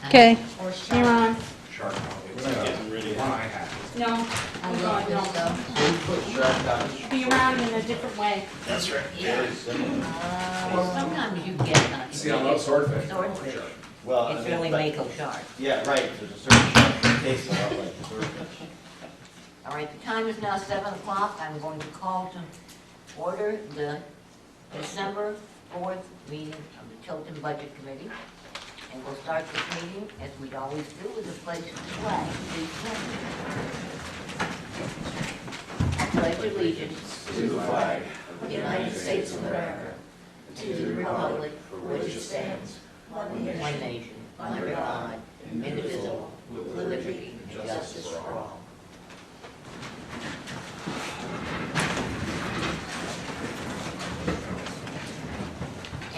Okay, Or you're shark. on. Shark Tank. It's We're not getting rid of it. one I have. No, I I'm love going, this no. stuff. We put shark on. Be around in a different way. That's right. Very similar. Well, sometimes you get See, I love swordfish. Swordfish. Shark. Well, I It's mean, really but- mako shark. Yeah, right, there's a certain shark that tastes a lot like the swordfish. All right, the time is now 7 o'clock. I'm going to call to order the December 4th meeting of the Tilton Budget Committee. And we'll start this meeting, as we always do, with a pledge of the flag. Please stand. I pledge allegiance To the flag of the United States of America, to the republic for which it stands, one nation, under God, indivisible, with liberty and justice for all.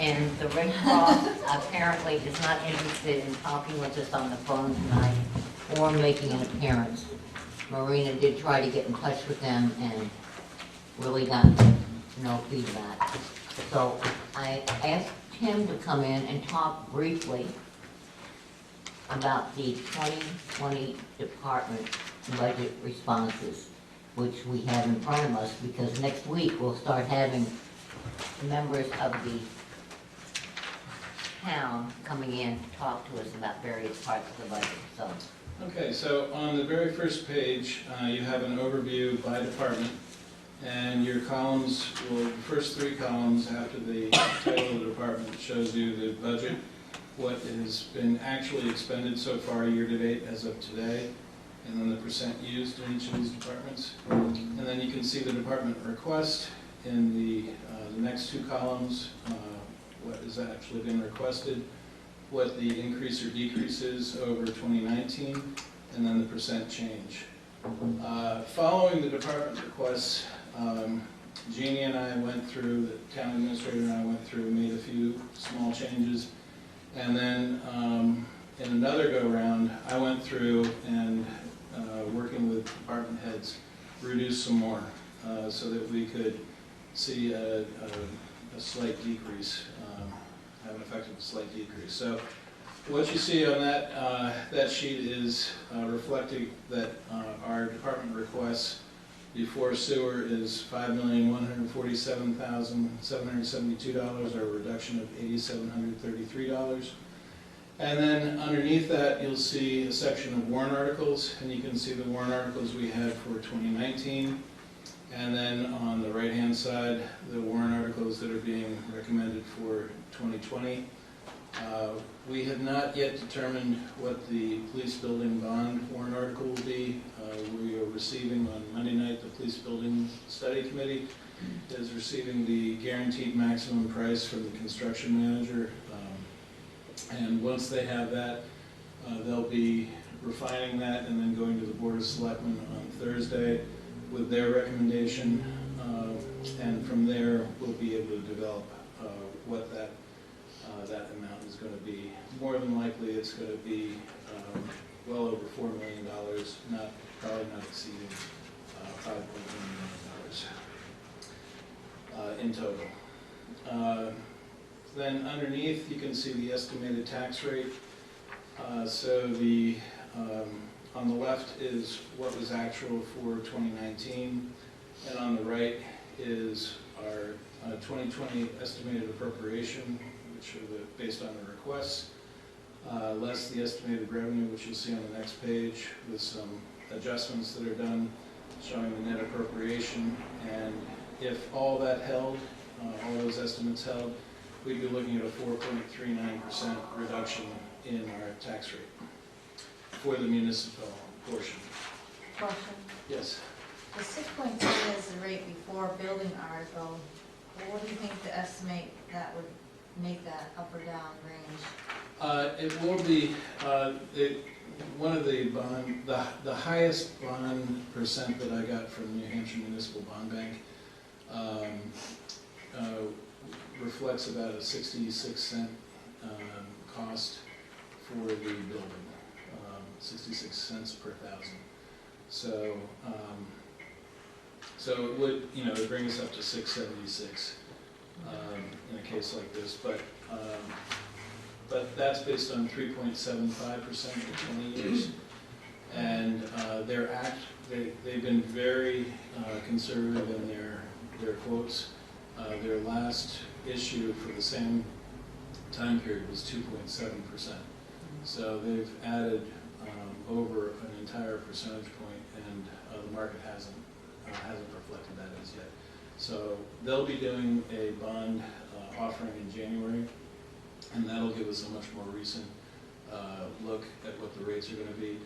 And the Red Cross apparently is not interested in talking with us on the phone tonight or making an appearance. Marina did try to get in touch with them and really got no feedback. So I asked him to come in and talk briefly about the 2020 department budget responses, which we have in front of us, because next week we'll start having members of the town coming in to talk to us about various parts of the budget, so. Okay, so on the very first page, you have an overview by department, and your columns will, the first three columns after the title of the department shows you the budget, what has been actually expended so far year-to-date as of today, and then the percent used in each of these departments. And then you can see the department request in the next two columns, what has actually been requested, what the increase or decrease is over 2019, and then the percent change. Following the department requests, Jeannie and I went through, the town administrator and I went through, made a few small changes, and then in another go-round, I went through and, working with department heads, reduced some more so that we could see a slight decrease, have an effect of a slight decrease. So what you see on that sheet is reflecting that our department requests before sewer is $5,147,772, or a reduction of $8,733. And then underneath that, you'll see a section of warrant articles, and you can see the warrant articles we had for 2019. And then on the right-hand side, the warrant articles that are being recommended for 2020. We have not yet determined what the police building bond warrant article will be. We are receiving on Monday night, the police building study committee is receiving the guaranteed maximum price from the construction manager. And once they have that, they'll be refining that and then going to the Board of Selectmen on Thursday with their recommendation, and from there we'll be able to develop what that amount is going to be. More than likely, it's going to be well over $4 million, probably not exceeding $5.1 million in total. Then underneath, you can see the estimated tax rate. So the on the left is what was actual for 2019, and on the right is our 2020 estimated appropriation, which are based on the requests, less the estimated revenue, which you'll see on the next page, with some adjustments that are done showing the net appropriation. And if all that held, all those estimates held, we'd be looking at a 4.39% reduction in our tax rate for the municipal portion. Question. Yes. The 6.7 is the rate before building article. What do you think to estimate that would make that up or down range? It will be, one of the bond, the highest bond percent that I got from New Hampshire Municipal Bond Bank reflects about a 66-cent cost for the building, 66 cents per thousand. So, so it would, it would bring us up to 676 in a case like this. But but that's based on 3.75% for 20 years. And they've been very conservative in their quotes. Their last issue for the same time period was 2.7%. So they've added over an entire percentage point, and the market hasn't reflected that as yet. So they'll be doing a bond offering in January, and that'll give us a much more recent look at what the rates are going to be.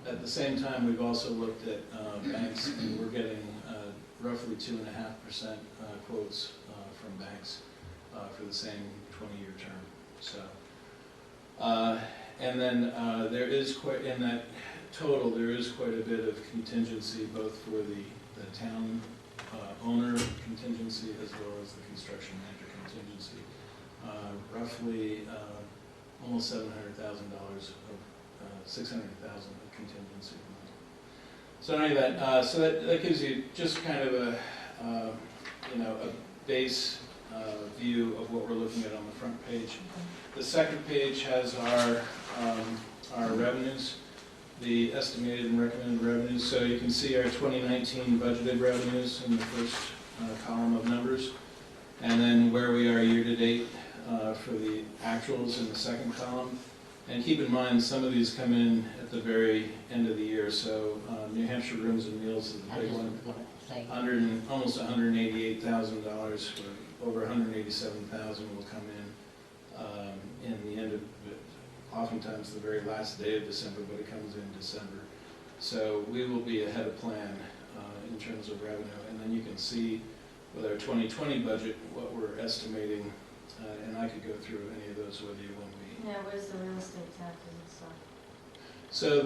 At the same time, we've also looked at banks, and we're getting roughly 2.5% quotes from banks for the same 20-year term. So, and then there is quite, in that total, there is quite a bit of contingency, both for the town owner contingency as well as the construction manager contingency. Roughly almost $700,000 of $600,000 of contingency. So anyway, that gives you just kind of a a base view of what we're looking at on the front page. The second page has our revenues, the estimated and recommended revenues. So you can see our 2019 budgeted revenues in the first column of numbers, and then where we are year to date for the actuals in the second column. And keep in mind, some of these come in at the very end of the year. So New Hampshire Rooms and Meals is the big one. Almost $188,000, over $187,000 will come in the end of, oftentimes the very last day of December, but it comes in December. So we will be ahead of plan in terms of revenue. And then you can see with our 2020 budget what we're estimating, and I could go through any of those with you when we. Yeah, where's the real estate taxes and stuff? So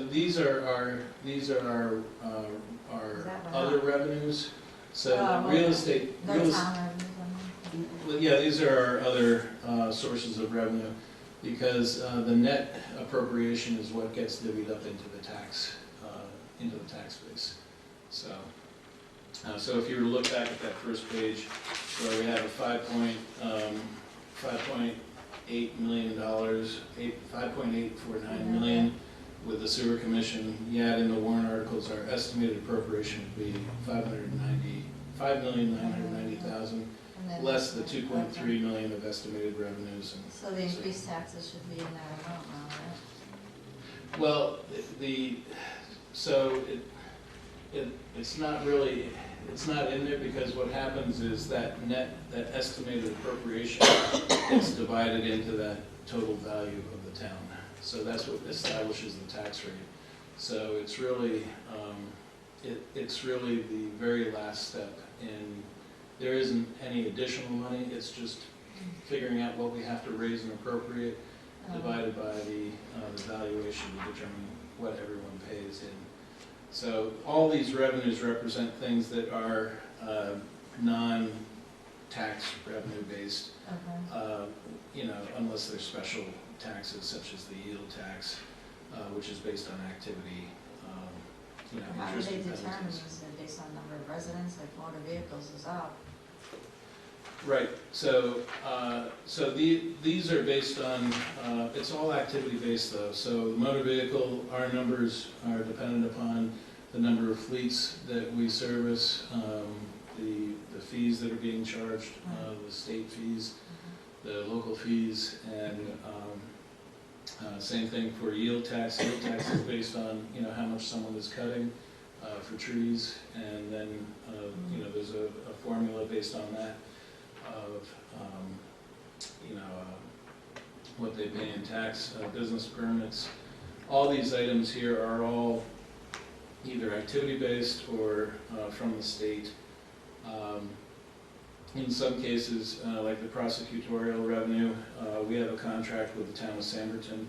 these are our other revenues. So real estate, yeah, these are our other sources of revenue, because the net appropriation is what gets divvied up into the tax base. So if you were to look back at that first page, where we have a $5.8 million, $5.849 million with the sewer commission. Yet in the warrant articles, our estimated appropriation would be $5,990,000, less the $2.3 million of estimated revenues. And so the increased taxes should be in that amount now, right? Well, it's not really. It's not in there, because what happens is that estimated appropriation is divided into that total value of the town. So that's what establishes the tax rate. So it's really, it's really the very last step, and there isn't any additional money. It's just figuring out what we have to raise and appropriate, divided by the valuation to determine what everyone pays in. So all these revenues represent things that are non-tax revenue based, unless they're special taxes such as the yield tax, which is based on activity. How do interest they and determine penalties. this? Is it based on number of residents, like motor vehicles is up? Right. So these are based on. It's all activity based though. So motor vehicle, our numbers are dependent upon the number of fleets that we service, the fees that are being charged, the state fees, the local fees, and same thing for yield tax. Yield tax is based on how much someone is cutting for trees, and then there's a formula based on that of what they pay in tax, business permits. All these items here are all either activity-based or from the state. In some cases, like the prosecutorial revenue, we have a contract with the town of Samberton.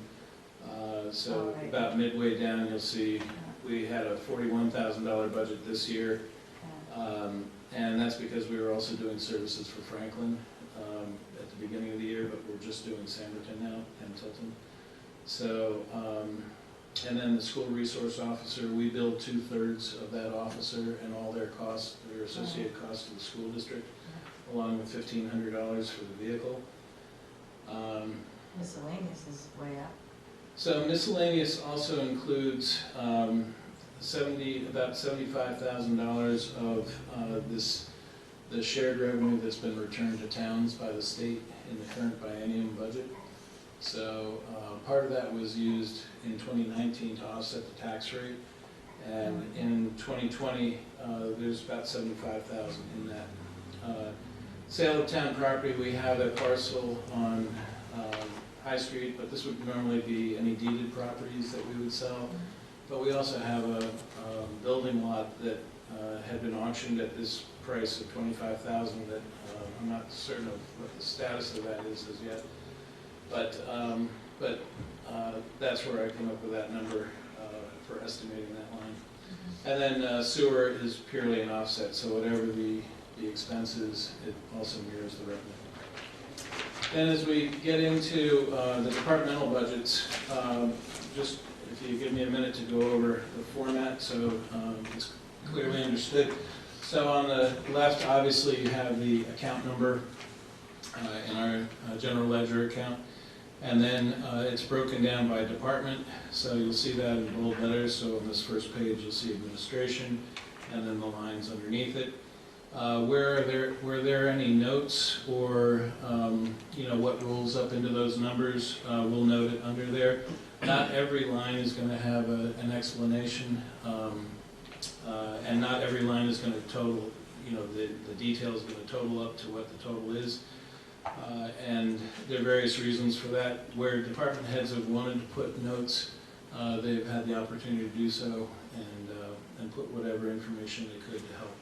About midway down, you'll see we had a $41,000 budget this year, and that's because we were also doing services for Franklin at the beginning of the year, but we're just doing Samberton now and Tilton. So. And then the school resource officer, we bill 2/3 of that officer and all their costs, their associated costs to the school district, along with $1,500 for the vehicle. Miscellaneous is way up. So miscellaneous also includes about $75,000 of the shared revenue that's been returned to towns by the state in the current biennium budget. So part of that was used in 2019 to offset the tax rate, and in 2020 there's about $75,000 in that. Sale of town property, we have a parcel on High Street, but this would normally be any deeded properties that we would sell. But we also have a building lot that had been auctioned at this price of $25,000 that I'm not certain of what the status of that is as yet. But that's where I came up with that number for estimating that line. And then sewer is purely an offset, so whatever the expense is, it also mirrors the revenue. Then as we get into the departmental budgets, just if you give me a minute to go over the format so it's clearly understood. So on the left, obviously, you have the account number in our general ledger account. And then it's broken down by department, so you'll see that in bold letters. So on this first page, you'll see administration, and then the lines underneath it. Were there any notes or what rolls up into those numbers? We'll note it under there. Not every line is going to have an explanation, and not every line is going to total. The detail is going to total up to what the total is. And there are various reasons for that. Where department heads have wanted to put notes, they've had the opportunity to do so and put whatever information they could to help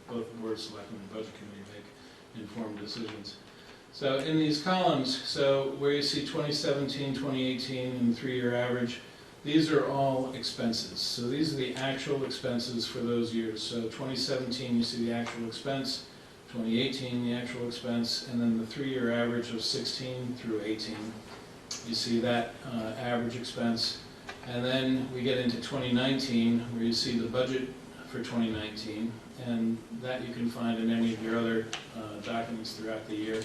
both the Board of Selectmen and Budget Committee make informed decisions. So in these columns, so where you see 2017, 2018, and the 3-year average, these are all expenses. So these are the actual expenses for those years. So 2017, you see the actual expense. 2018, the actual expense, and then the 3-year average of 16 through 18. You see that average expense. And then we get into 2019, where you see the budget for 2019, and that you can find in any of your other documents throughout the year,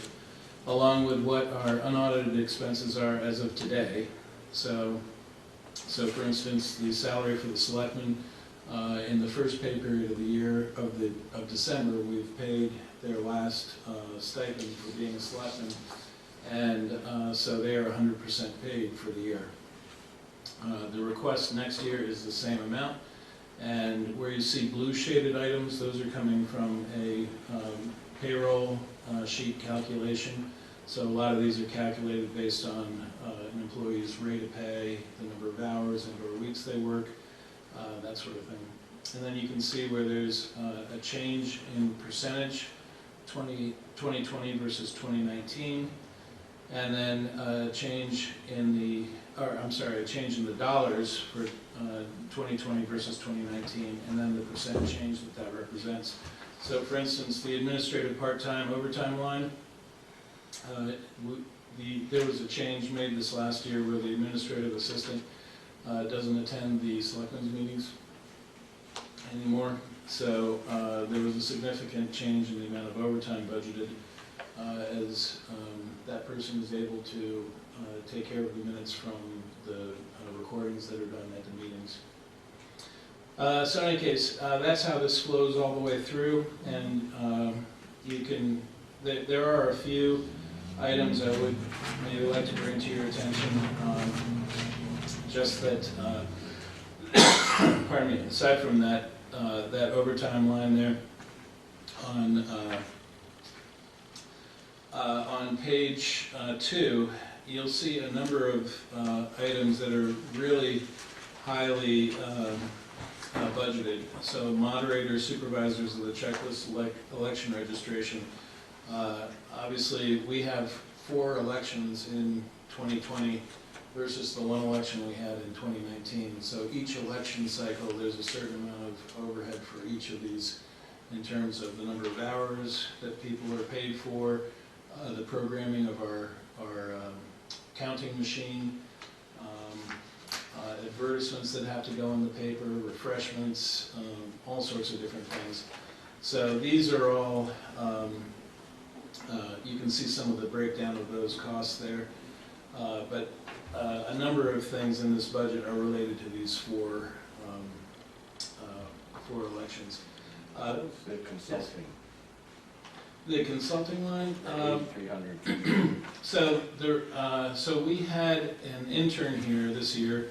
along with what our unaudited expenses are as of today. So for instance, the salary for the selectmen, in the first pay period of the year of December, we've paid their last stipend for being a selectman, and so they are 100% paid for the year. The request next year is the same amount, and where you see blue shaded items, those are coming from a payroll sheet calculation. So a lot of these are calculated based on an employee's rate of pay, the number of hours and or weeks they work, that sort of thing. And then you can see where there's a change in percentage, 2020 versus 2019, and then a change in the dollars for 2020 versus 2019, and then the percent change that represents. So for instance, the administrative part-time overtime line, there was a change made this last year where the administrative assistant doesn't attend the selectmen's meetings anymore. So there was a significant change in the amount of overtime budgeted as that person is able to take care of the minutes from the recordings that are done at the meetings. So in any case, that's how this flows all the way through, and there are a few items I would maybe like to bring to your attention. Just that, pardon me, aside from that, that overtime line there on page 2, you'll see a number of items that are really highly budgeted. So moderators, supervisors of the checklist, election registration. Obviously, we have 4 elections in 2020 versus the 1 election we had in 2019. So each election cycle, there's a certain amount of overhead for each of these in terms of the number of hours that people are paid for, the programming of our counting machine, advertisements that have to go in the paper, refreshments, all sorts of different things. So these are all You can see some of the breakdown of those costs there. But a number of things in this budget are related to these four elections. The consulting, The consulting line, 300. so we had an intern here this year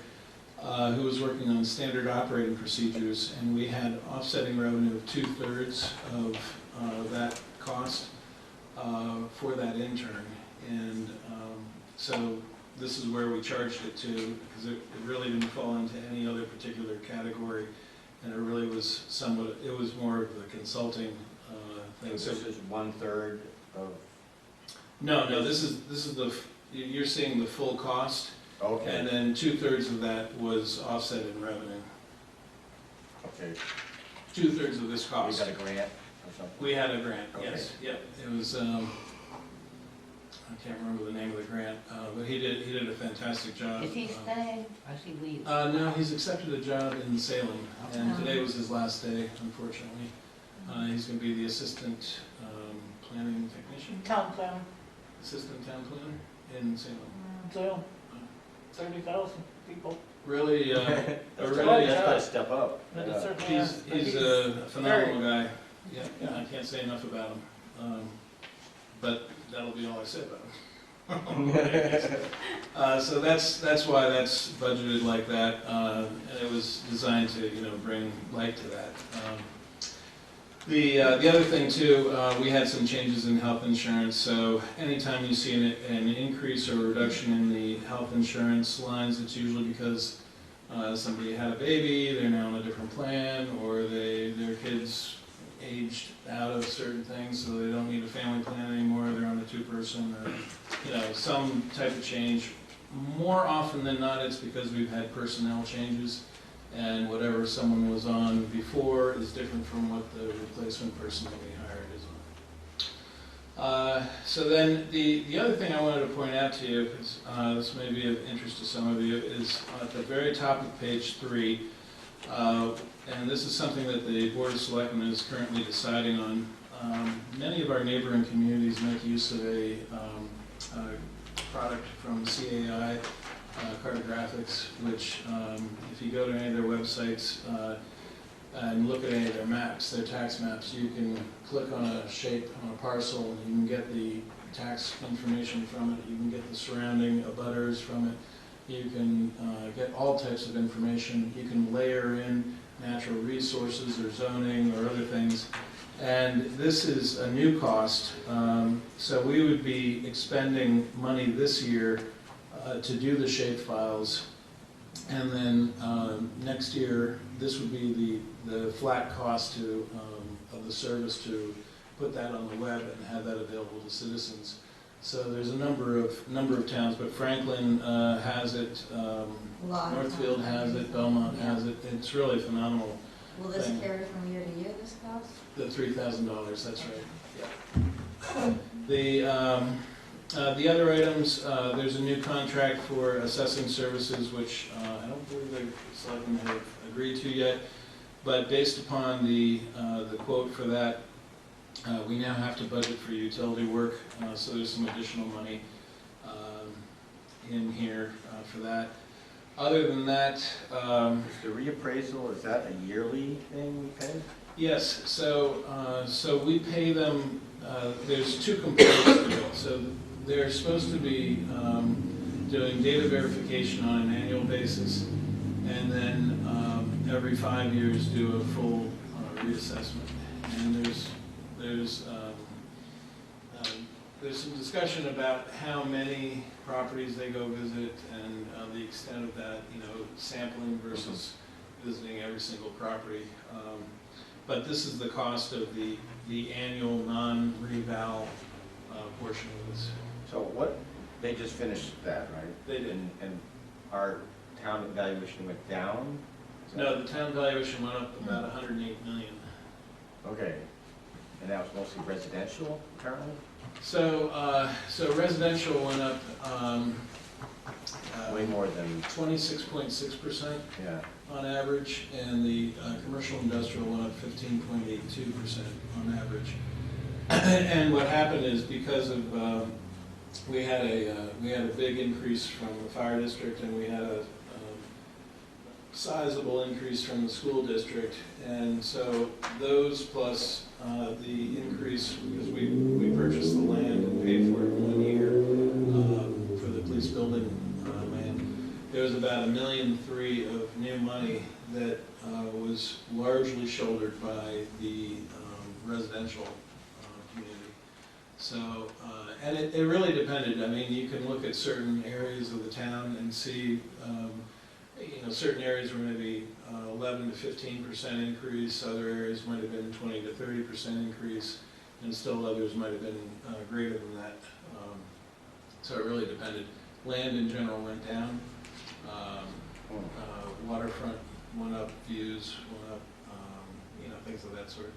who was working on standard operating procedures, and we had offsetting revenue of 2/3 of that cost for that intern. And so this is where we charged it to, because it really didn't fall into any other particular category, and it really was somewhat, it was more of the consulting thing. So this is 1/3 of, No, this is you're seeing the full cost, okay, and then 2/3 of that was offset in revenue. okay. 2/3 of this We cost. got a grant or something? We had a grant, Okay. yes, yep. It was, I can't remember the name of the grant, but he did a fantastic job. Is he staying or is he leaving? No, he's accepted a job in Salem, and today was his last day, unfortunately. He's gonna be the assistant planning technician, Town planner, assistant town planner in Salem. so 30,000 people. Really, That's really, good. That's a step up. That is Yeah. certainly he's a phenomenal guy. Yeah, I can't say enough about him. But that'll be all I say about him. So that's why that's budgeted like that, and it was designed to, bring light to that. The other thing too, we had some changes in health insurance, so anytime you see an increase or reduction in the health insurance lines, it's usually because somebody had a baby, they're now on a different plan, or their kids aged out of certain things, so they don't need a family plan anymore, they're on a 2-person, or, some type of change. More often than not, it's because we've had personnel changes, and whatever someone was on before is different from what the replacement person that we hired is on. So then, the other thing I wanted to point out to you, because this may be of interest to some of you, is at the very top of page 3, and this is something that the Board of Selectmen is currently deciding on. Many of our neighboring communities make use of a product from CAI, Cartographics, which if you go to any of their websites and look at any of their maps, their tax maps, you can click on a shape on a parcel and you can get the tax information from it, you can get the surrounding abutters from it, you can get all types of information, you can layer in natural resources or zoning or other things. And this is a new cost, so we would be expending money this year to do the shape files, and then next year this would be the flat cost of the service to put that on the web and have that available to citizens. So there's a number of towns, but Franklin has it, Northfield has it, Belmont has it. It's really phenomenal. Will this thing. carry from year to year, this cost? The $3,000, that's right. Yeah. The other items, there's a new contract for assessing services, which I don't believe the selectmen have agreed to yet, but based upon the quote for that, we now have to budget for utility work, so there's some additional money in here for that. Other than that, Is the reappraisal, is that a yearly thing we pay? yes, so we pay them, there's 2 components to it. So they're supposed to be doing data verification on an annual basis, and then every 5 years do a full reassessment. And there's some discussion about how many properties they go visit and the extent of that, sampling versus visiting every single property. But this is the cost of the annual non-reval portion of this. So what, they just finished that, right? They did. And our town valuation went down? Is that- No, the town valuation went up about 108 million. Okay. And that was mostly residential, apparently? So residential went up Way more than, 26.6% yeah. on average, and the commercial industrial went up 15.82% on average. And what happened is because of, we had a big increase from the fire district, and we had a sizable increase from the school district. And so those plus the increase, because we purchased the land and paid for it in 1 year for the police building land, there was about $1.3 million of new money that was largely shouldered by the residential community. So, and it really depended. I mean, you can look at certain areas of the town and see, certain areas were maybe 11 to 15% increase, other areas might have been 20 to 30% increase, and still others might have been greater than that. So it really depended. Land in general went down. Waterfront went up, views went up, things of that sort.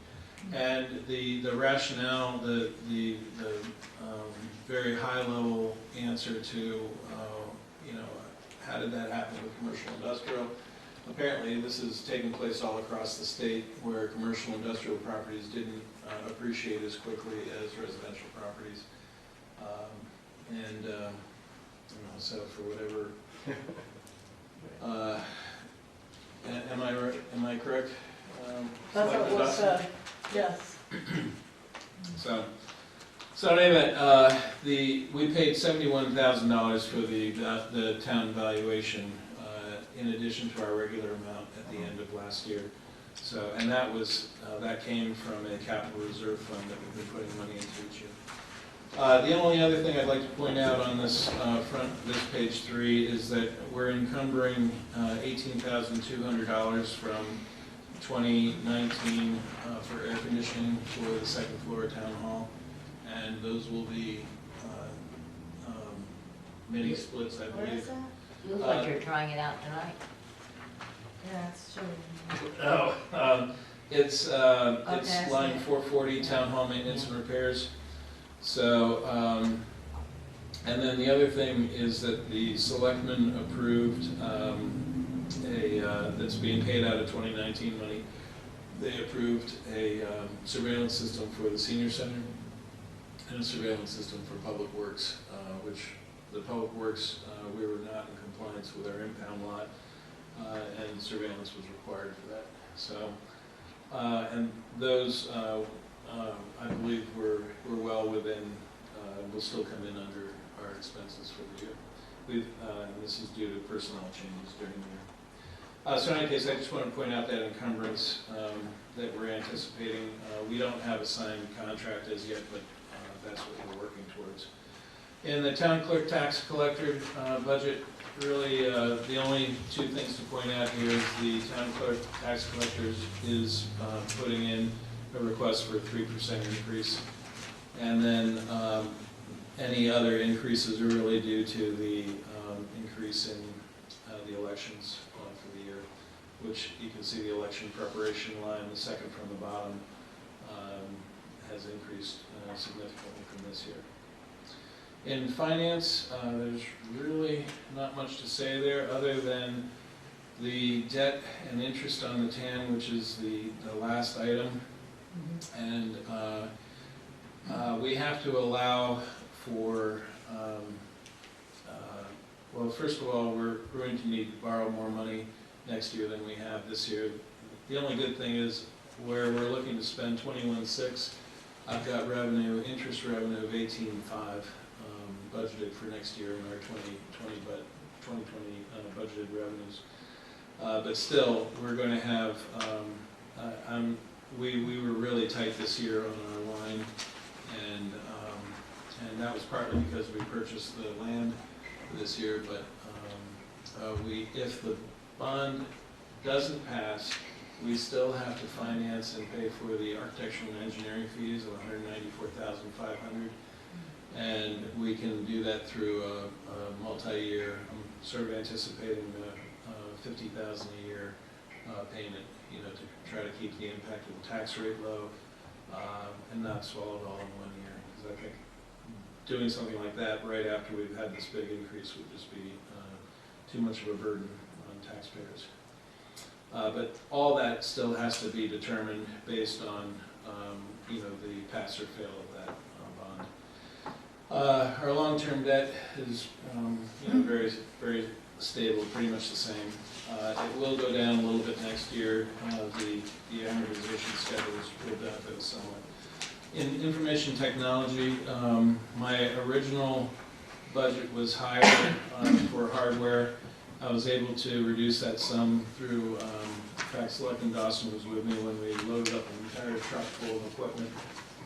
And the rationale, the very high level answer to, how did that happen with commercial industrial? Apparently this is taking place all across the state where commercial industrial properties didn't appreciate as quickly as residential properties. So for whatever, am I correct? That's what Selectman was Dawson? said, yes. So in any event, we paid $71,000 for the town valuation, in addition to our regular amount at the end of last year. So, and that came from a capital reserve fund that we've been putting money into each year. The only other thing I'd like to point out on this this page 3 is that we're encumbering $18,200 from 2019 for air conditioning for the second floor of Town Hall, and those will be mini splits, I Where believe. is that? You look like you're trying it out tonight. Yeah, it's true. Oh, it's I line see it. 440, Town Hall Maintenance and Repairs. So, and then the other thing is that the selectmen approved that's being paid out of 2019 money. They approved a surveillance system for the senior center and a surveillance system for Public Works, which the Public Works, we were not in compliance with our impound lot, and surveillance was required for that. So, and those, I believe we're well within, will still come in under our expenses for the year. And this is due to personnel changes during the year. So in any case, I just want to point out that encumbrance that we're anticipating. We don't have a signed contract as yet, but that's what we're working towards. In the town clerk tax collector budget, really the only two things to point out here is the town clerk tax collectors is putting in a request for a 3% increase. And then any other increases are really due to the increase in the elections for the year, which you can see the election preparation line, the second from the bottom, has increased significantly from this year. In finance, there's really not much to say there other than the debt and interest on the TAN, which is the last item. And we have to allow for, well, first of all, we're going to need to borrow more money next year than we have this year. The only good thing is where we're looking to spend 21.6, I've got revenue, interest revenue of 18.5 budgeted for next year in our 2020 budgeted revenues. But still, we're going to have, we were really tight this year on our line, and that was partly because we purchased the land this year, but if the bond doesn't pass, we still have to finance and pay for the architectural and engineering fees of $194,500, and we can do that through a multi-year. I'm sort of anticipating $50,000 a year payment, to try to keep the impact of the tax rate low and not swallow it all in 1 year. Because I think doing something like that right after we've had this big increase would just be too much of a burden on taxpayers. But all that still has to be determined based on the pass or fail of that bond. Our long-term debt is very, very stable, pretty much the same. It will go down a little bit next year. The amortization schedules will benefit us somewhat. In information technology, my original budget was higher for hardware. I was able to reduce that sum through, in fact, Selectman Dawson was with me when we loaded up an entire truck full of equipment.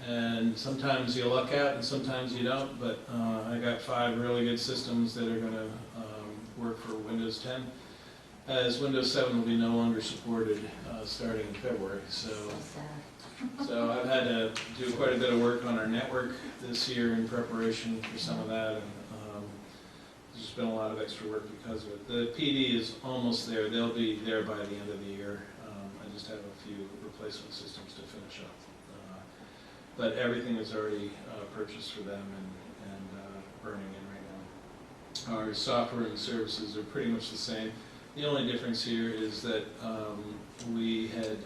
And sometimes you luck out and sometimes you don't, but I got 5 really good systems that are going to work for Windows 10, as Windows 7 will be no longer supported starting in February. So I've had to do quite a bit of work on our network this year in preparation for some of that, and there's been a lot of extra work because of it. The PD is almost there. They'll be there by the end of the year. I just have a few replacement systems to finish up. But everything is already purchased for them and burning in right now. Our software and services are pretty much the same. The only difference here is that we had,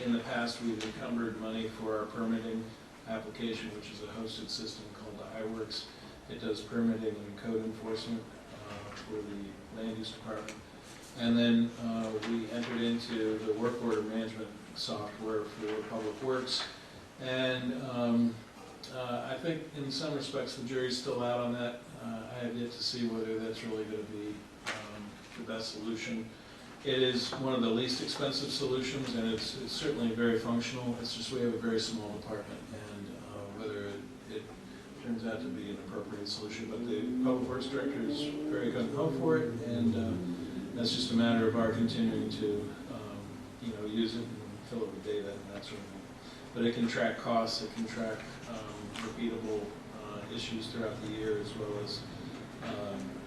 in the past, we've encumbered money for our permitting application, which is a hosted system called iWorks. It does permitting and code enforcement for the land use department. And then we entered into the work order management software for public works. And I think in some respects the jury's still out on that. I have yet to see whether that's really going to be the best solution. It is one of the least expensive solutions, and it's certainly very functional. It's just we have a very small department, and whether it turns out to be an appropriate solution. But the Public Works Director is very gung-ho for it, and that's just a matter of our continuing to use it and fill it with data and that sort of thing. But it can track costs, it can track repeatable issues throughout the year, as well as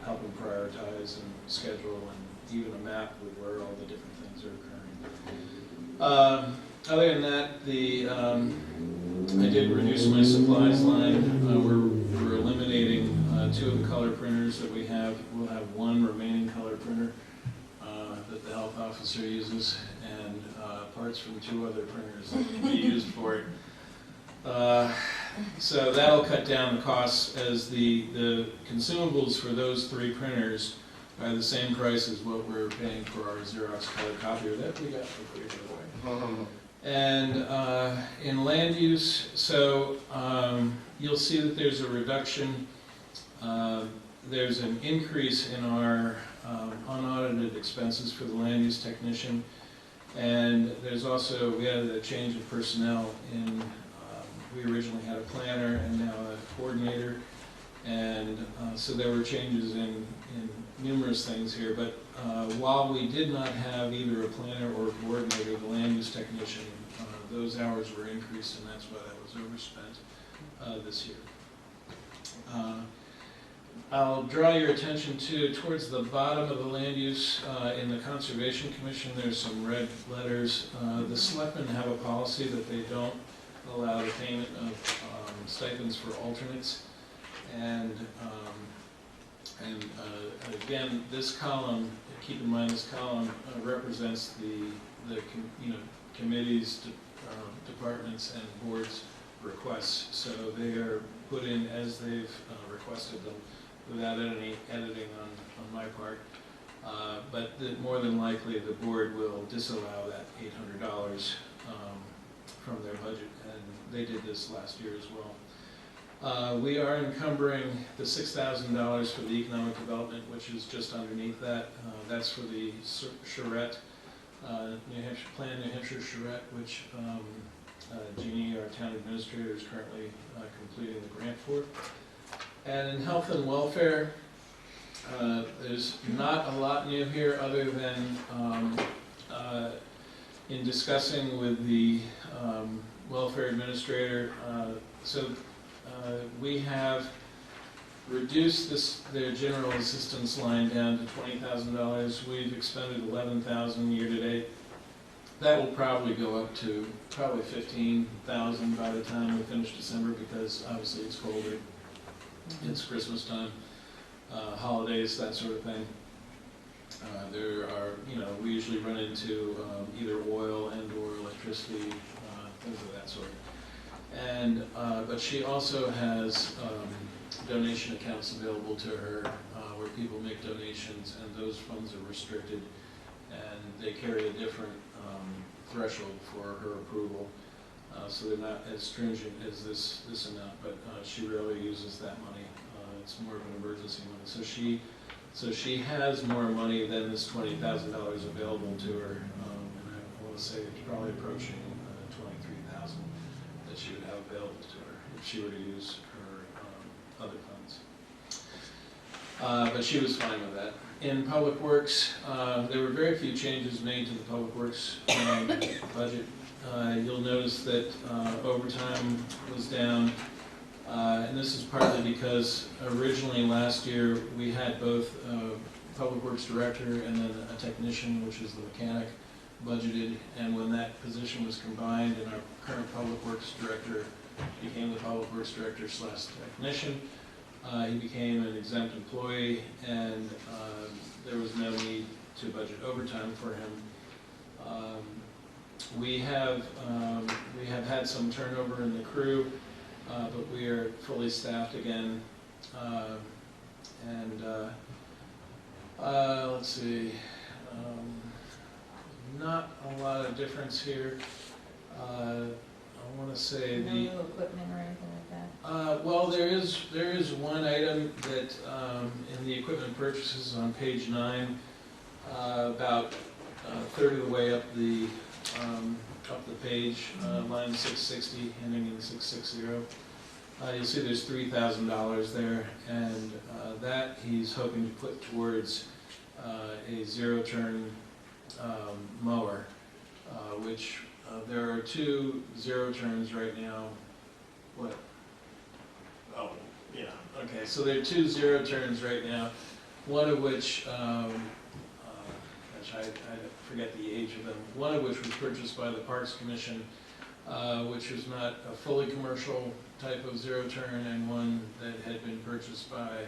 help them prioritize and schedule, and even a map with where all the different things are occurring. Other than that, I did reduce my supplies line. We're eliminating 2 of the color printers that we have. We'll have 1 remaining color printer that the health officer uses, and parts from 2 other printers that can be used for it. So that'll cut down the costs, as the consumables for those 3 printers are the same price as what we're paying for our Xerox color copier that we got for free, by the way. And in land use, so you'll see that there's a reduction. There's an increase in our unaudited expenses for the land use technician. And there's also, we had a change of personnel in, we originally had a planner and now a coordinator. And so there were changes in numerous things here. But while we did not have either a planner or a coordinator, the land use technician, those hours were increased, and that's why that was overspent this year. I'll draw your attention towards the bottom of the land use in the Conservation Commission. There's some red letters. The selectmen have a policy that they don't allow the payment of stipends for alternates. And again, this column, keep in mind, this column represents the committees, departments, and boards' requests. So they are put in as they've requested them, without any editing on my part. But more than likely, the board will disallow that $800 from their budget, and they did this last year as well. We are encumbering the $6,000 for the economic development, which is just underneath that. That's for the charrette, New Hampshire charrette, which Jeannie, our town administrator, is currently completing the grant for. And in health and welfare, there's not a lot new here, other than in discussing with the welfare administrator. We have reduced their general assistance line down to $20,000. We've expended $11,000 year to date. That will probably go up to probably $15,000 by the time we finish December, because obviously it's colder. It's Christmas time, holidays, that sort of thing. There are, we usually run into either oil and or electricity things of that sort. And, but she also has donation accounts available to her where people make donations, and those funds are restricted, and they carry a different threshold for her approval. So they're not as stringent as this amount, but she rarely uses that money. It's more of an emergency money. So she has more money than this $20,000 available to her, and I want to say it's probably approaching $23,000 that she would have available to her if she were to use her other funds. But she was fine with that. In Public Works, there were very few changes made to the Public Works budget. You'll notice that overtime was down, and this is partly because originally last year we had both Public Works Director and then a technician, which is the mechanic, budgeted, and when that position was combined and our current Public Works Director became the Public Works Director / technician, he became an exempt employee, and there was no need to budget overtime for him. We have had some turnover in the crew, but we are fully staffed again. Let's see, not a lot of difference here. I want to say No new equipment or anything like that? well, there is one item that in the equipment purchases on page 9, about a third of the way up the page, line 660, ending in 660. You'll see there's $3,000 there, and that he's hoping to put towards a zero-turn mower, which there are 2 zero-turns right now. What? Oh, yeah, okay, so there are 2 zero-turns right now, one of which, I forget the age of them, one of which was purchased by the Parks Commission, which was not a fully commercial type of zero-turn, and one that had been purchased by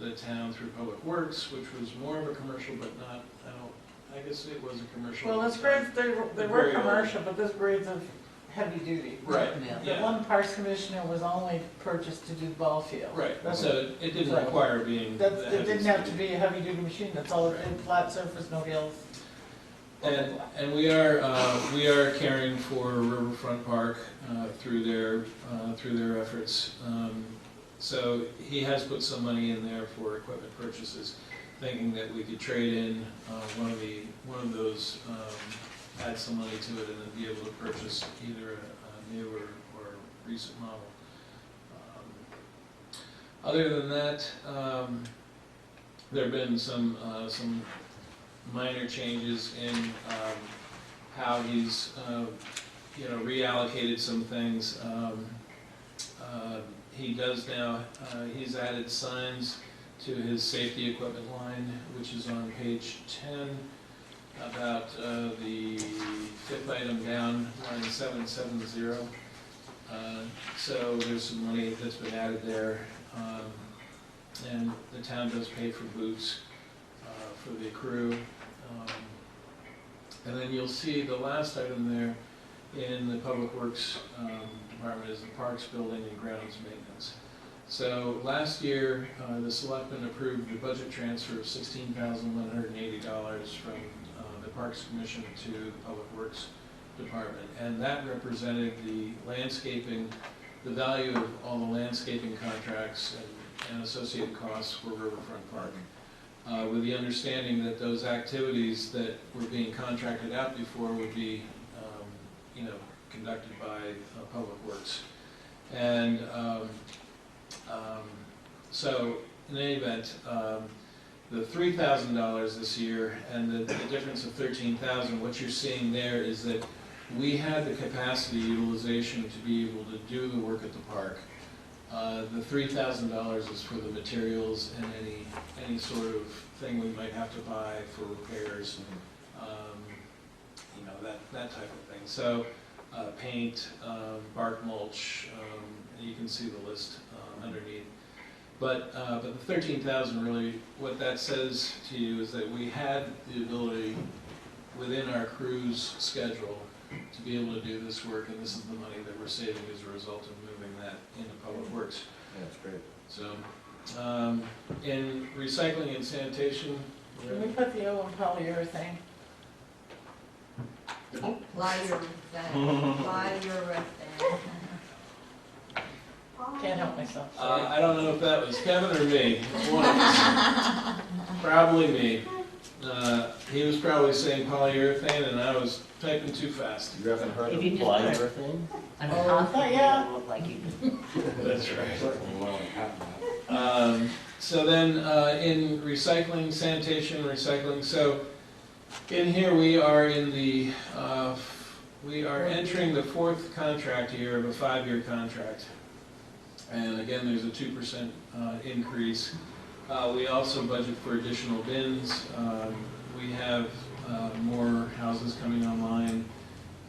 the town through Public Works, which was more of a commercial, but not, I guess it was a commercial. Well, this grades, they were Very old. commercial, but this grades of heavy duty. Right, The yeah. one Parks Commissioner was only purchased to do ball field. Right, That's so it didn't Right. require being. That's, the it didn't heaviest have to duty. be a heavy duty machine, that's all, in flat surface, no hills. blah, blah, blah. And we are caring for Riverfront Park through their efforts. So he has put some money in there for equipment purchases, thinking that we could trade in one of those, add some money to it, and then be able to purchase either a new or recent model. Other than that, there have been some minor changes in how he's reallocated some things. He does now, he's added signs to his safety equipment line, which is on page 10, about the 5th item down, line 770. So there's some money that's been added there, and the town does pay for boots for the crew. And then you'll see the last item there in the Public Works Department is the Parks Building and Grounds Maintenance. So last year, the selectmen approved the budget transfer of $16,180 from the Parks Commission to the Public Works Department, and that represented the landscaping, the value of all the landscaping contracts and associated costs for Riverfront Park. With the understanding that those activities that were being contracted out before would be, conducted by Public Works. And so, in any event, the $3,000 this year and the difference of $13,000, what you're seeing there is that we had the capacity utilization to be able to do the work at the park. The $3,000 is for the materials and any sort of thing we might have to buy for repairs, that type of thing. So paint, bark mulch, you can see the list underneath. But the $13,000 really, what that says to you is that we had the ability within our crew's schedule to be able to do this work, and this is the money that we're saving as a result of moving that into Public Works. Yeah, that's great. So, in recycling and sanitation, Can we put the O in polyurethane? Polyurethane. Can't help myself. I don't know if that was Kevin or me, one of us. Probably me. He was probably saying polyurethane, and I was typing too fast. You haven't heard If of you just polyurethane? On a Oh, concrete, yeah. it look like you do. That's right. Certainly well patent. So then, in recycling, sanitation, recycling, so in here we are in the, we are entering the 4th contract year of a 5-year contract. And again, there's a 2% increase. We also budget for additional bins. We have more houses coming online,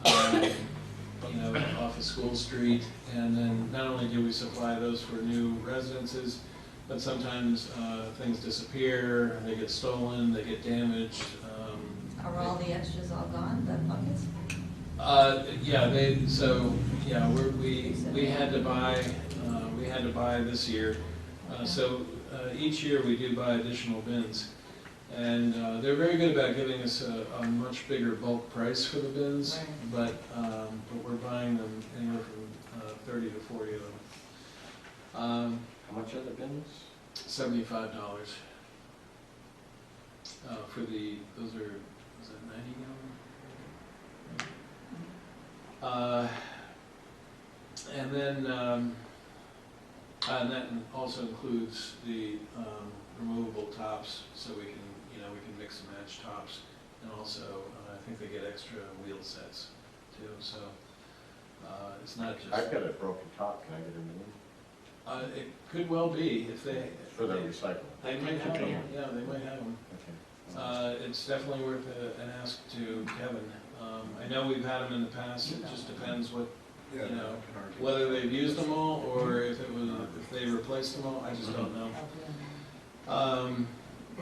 off of School Street. And then not only do we supply those for new residences, but sometimes things disappear, they get stolen, they get damaged. Are all the extras all gone, the buckets? We had to buy this year. So each year we do buy additional bins. And they're very good about giving us a much bigger bulk price for the bins, Right. but we're buying them anywhere from 30 to 40 of them. How much are the bins? $75 for those are, was that 90 gallon? And then, and that also includes the removable tops, so we can mix and match tops, and also I think they get extra wheel sets too. So it's not just. I've got a broken top, can I get a new one? It could well be if they. For the recycling. They might have them. Yeah, they might have them. Okay. It's definitely worth an ask to Kevin. I know we've had them in the past. It just depends what, whether they've used them all or if they replaced them all. I just don't know.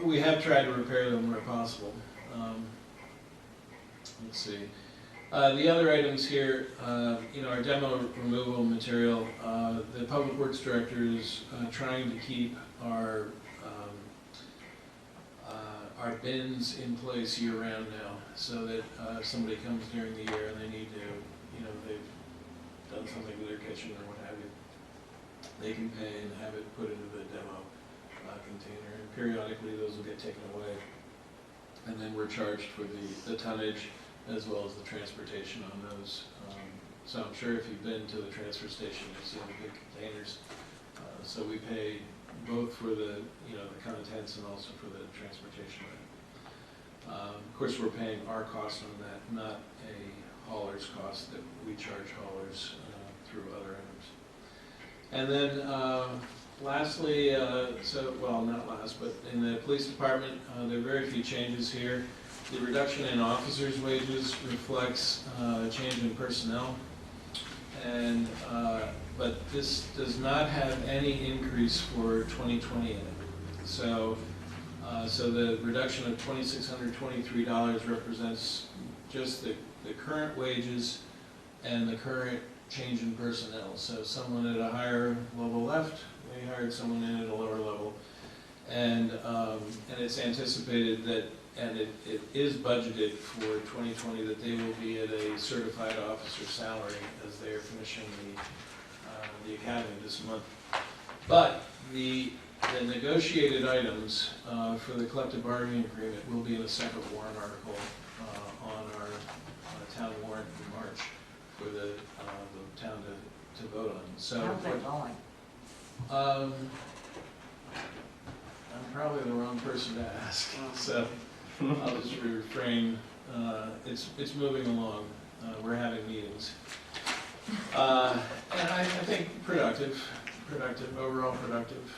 We have tried to repair them where possible. Let's see. The other items here, our demo removal material, the Public Works Director is trying to keep our bins in place year-round now, so that if somebody comes during the year and they need to, they've done something to their kitchen or what have you, they can pay and have it put into the demo container, and periodically those will get taken away. And then we're charged for the tonnage as well as the transportation on those. So I'm sure if you've been to the transfer station, you've seen the big containers. So we pay both for the contents and also for the transportation. Of course, we're paying our cost on that, not a hauler's cost that we charge haulers through other items. And then lastly, not last, but in the police department, there are very few changes here. The reduction in officers' wages reflects a change in personnel, and but this does not have any increase for 2020 in it. So the reduction of $2,623 represents just the current wages and the current change in personnel. So someone at a higher level left, we hired someone in at a lower level, and it's anticipated that, and it is budgeted for 2020 that they will be at a certified officer salary as they are finishing the academy this month. But the negotiated items for the collective bargaining agreement will be in a separate warrant article on our town warrant in March for the town to vote on. So How's that going? I'm probably the wrong person to ask, so I'll just refrain. It's moving along. We're having meetings. And I think productive, overall productive.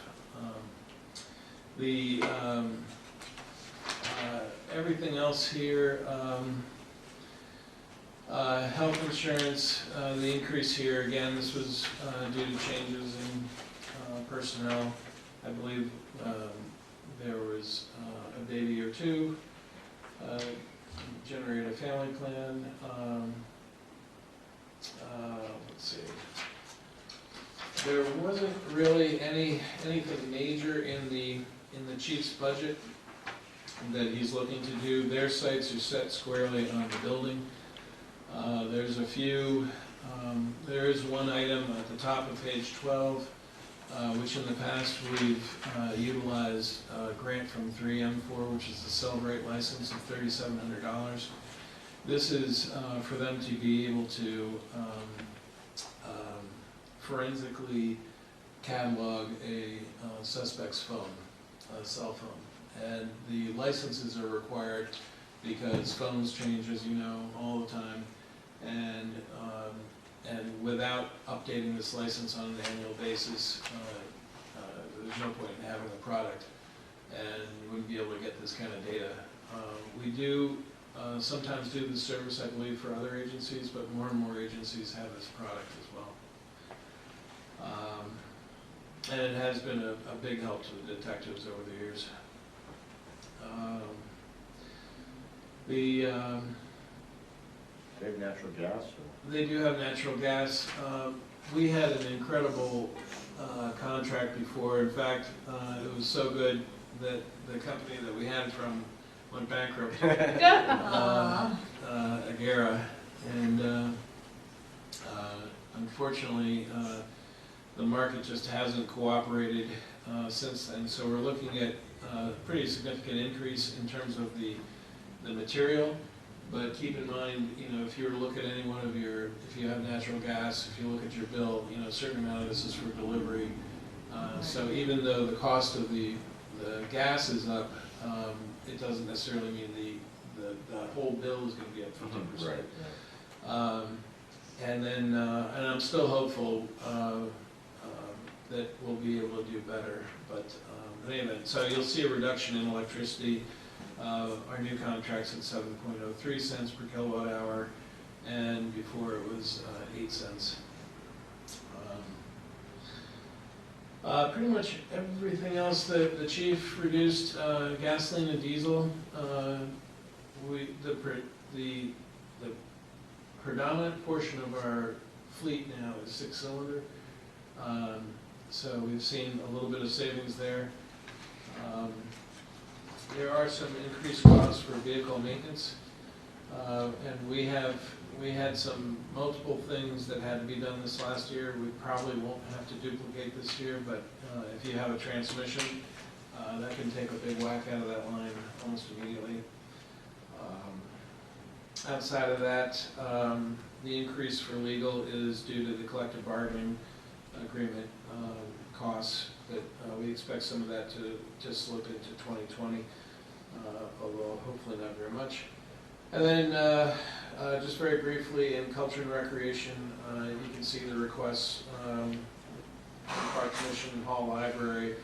Everything else here, health insurance, the increase here, again, this was due to changes in personnel. I believe there was a baby or two, generate a family plan, let's see. There wasn't really anything major in the chief's budget that he's looking to do. Their sights are set squarely on the building. There's a few, there is one item at the top of page 12, which in the past we've utilized a grant from 3M for, which is the Celebrate license of $3,700. This is for them to be able to forensically catalog a suspect's phone, a cell phone. And the licenses are required because phones change, as you know, all the time. And without updating this license on an annual basis, there's no point in having a product, and you wouldn't be able to get this kind of data. We do sometimes do this service, I believe, for other agencies, but more and more agencies have this product as well. And it has been a big help to the detectives over the years. They have natural gas? Or? They do have natural gas. We had an incredible contract before. In fact, it was so good that the company that we had it from went bankrupt, Agera, and unfortunately the market just hasn't cooperated since then. So we're looking at a pretty significant increase in terms of the material. But keep in mind, you know, if you were to look at any one of your, if you have natural gas, if you look at your bill, you know, a certain amount of this is for delivery. So even though the cost of the gas is up, it doesn't necessarily mean the whole bill is going to be up 50%. Right. And then, and I'm still hopeful that we'll be able to do better. But anyway, so you'll see a reduction in electricity. Our new contract's at 7.03 cents per kilowatt hour, and before it was 8 cents. Pretty much everything else, the chief reduced gasoline and diesel. The predominant portion of our fleet now is 6-cylinder, so we've seen a little bit of savings there. There are some increased costs for vehicle maintenance, and we had some multiple things that had to be done this last year. We probably won't have to duplicate this year, but if you have a transmission, that can take a big whack out of that line almost immediately. Outside of that, the increase for legal is due to the collective bargaining agreement costs, but we expect some of that to slip into 2020, although hopefully not very much. And then just very briefly, in Culture and Recreation, you can see the requests, Park Commission, Hall Library. You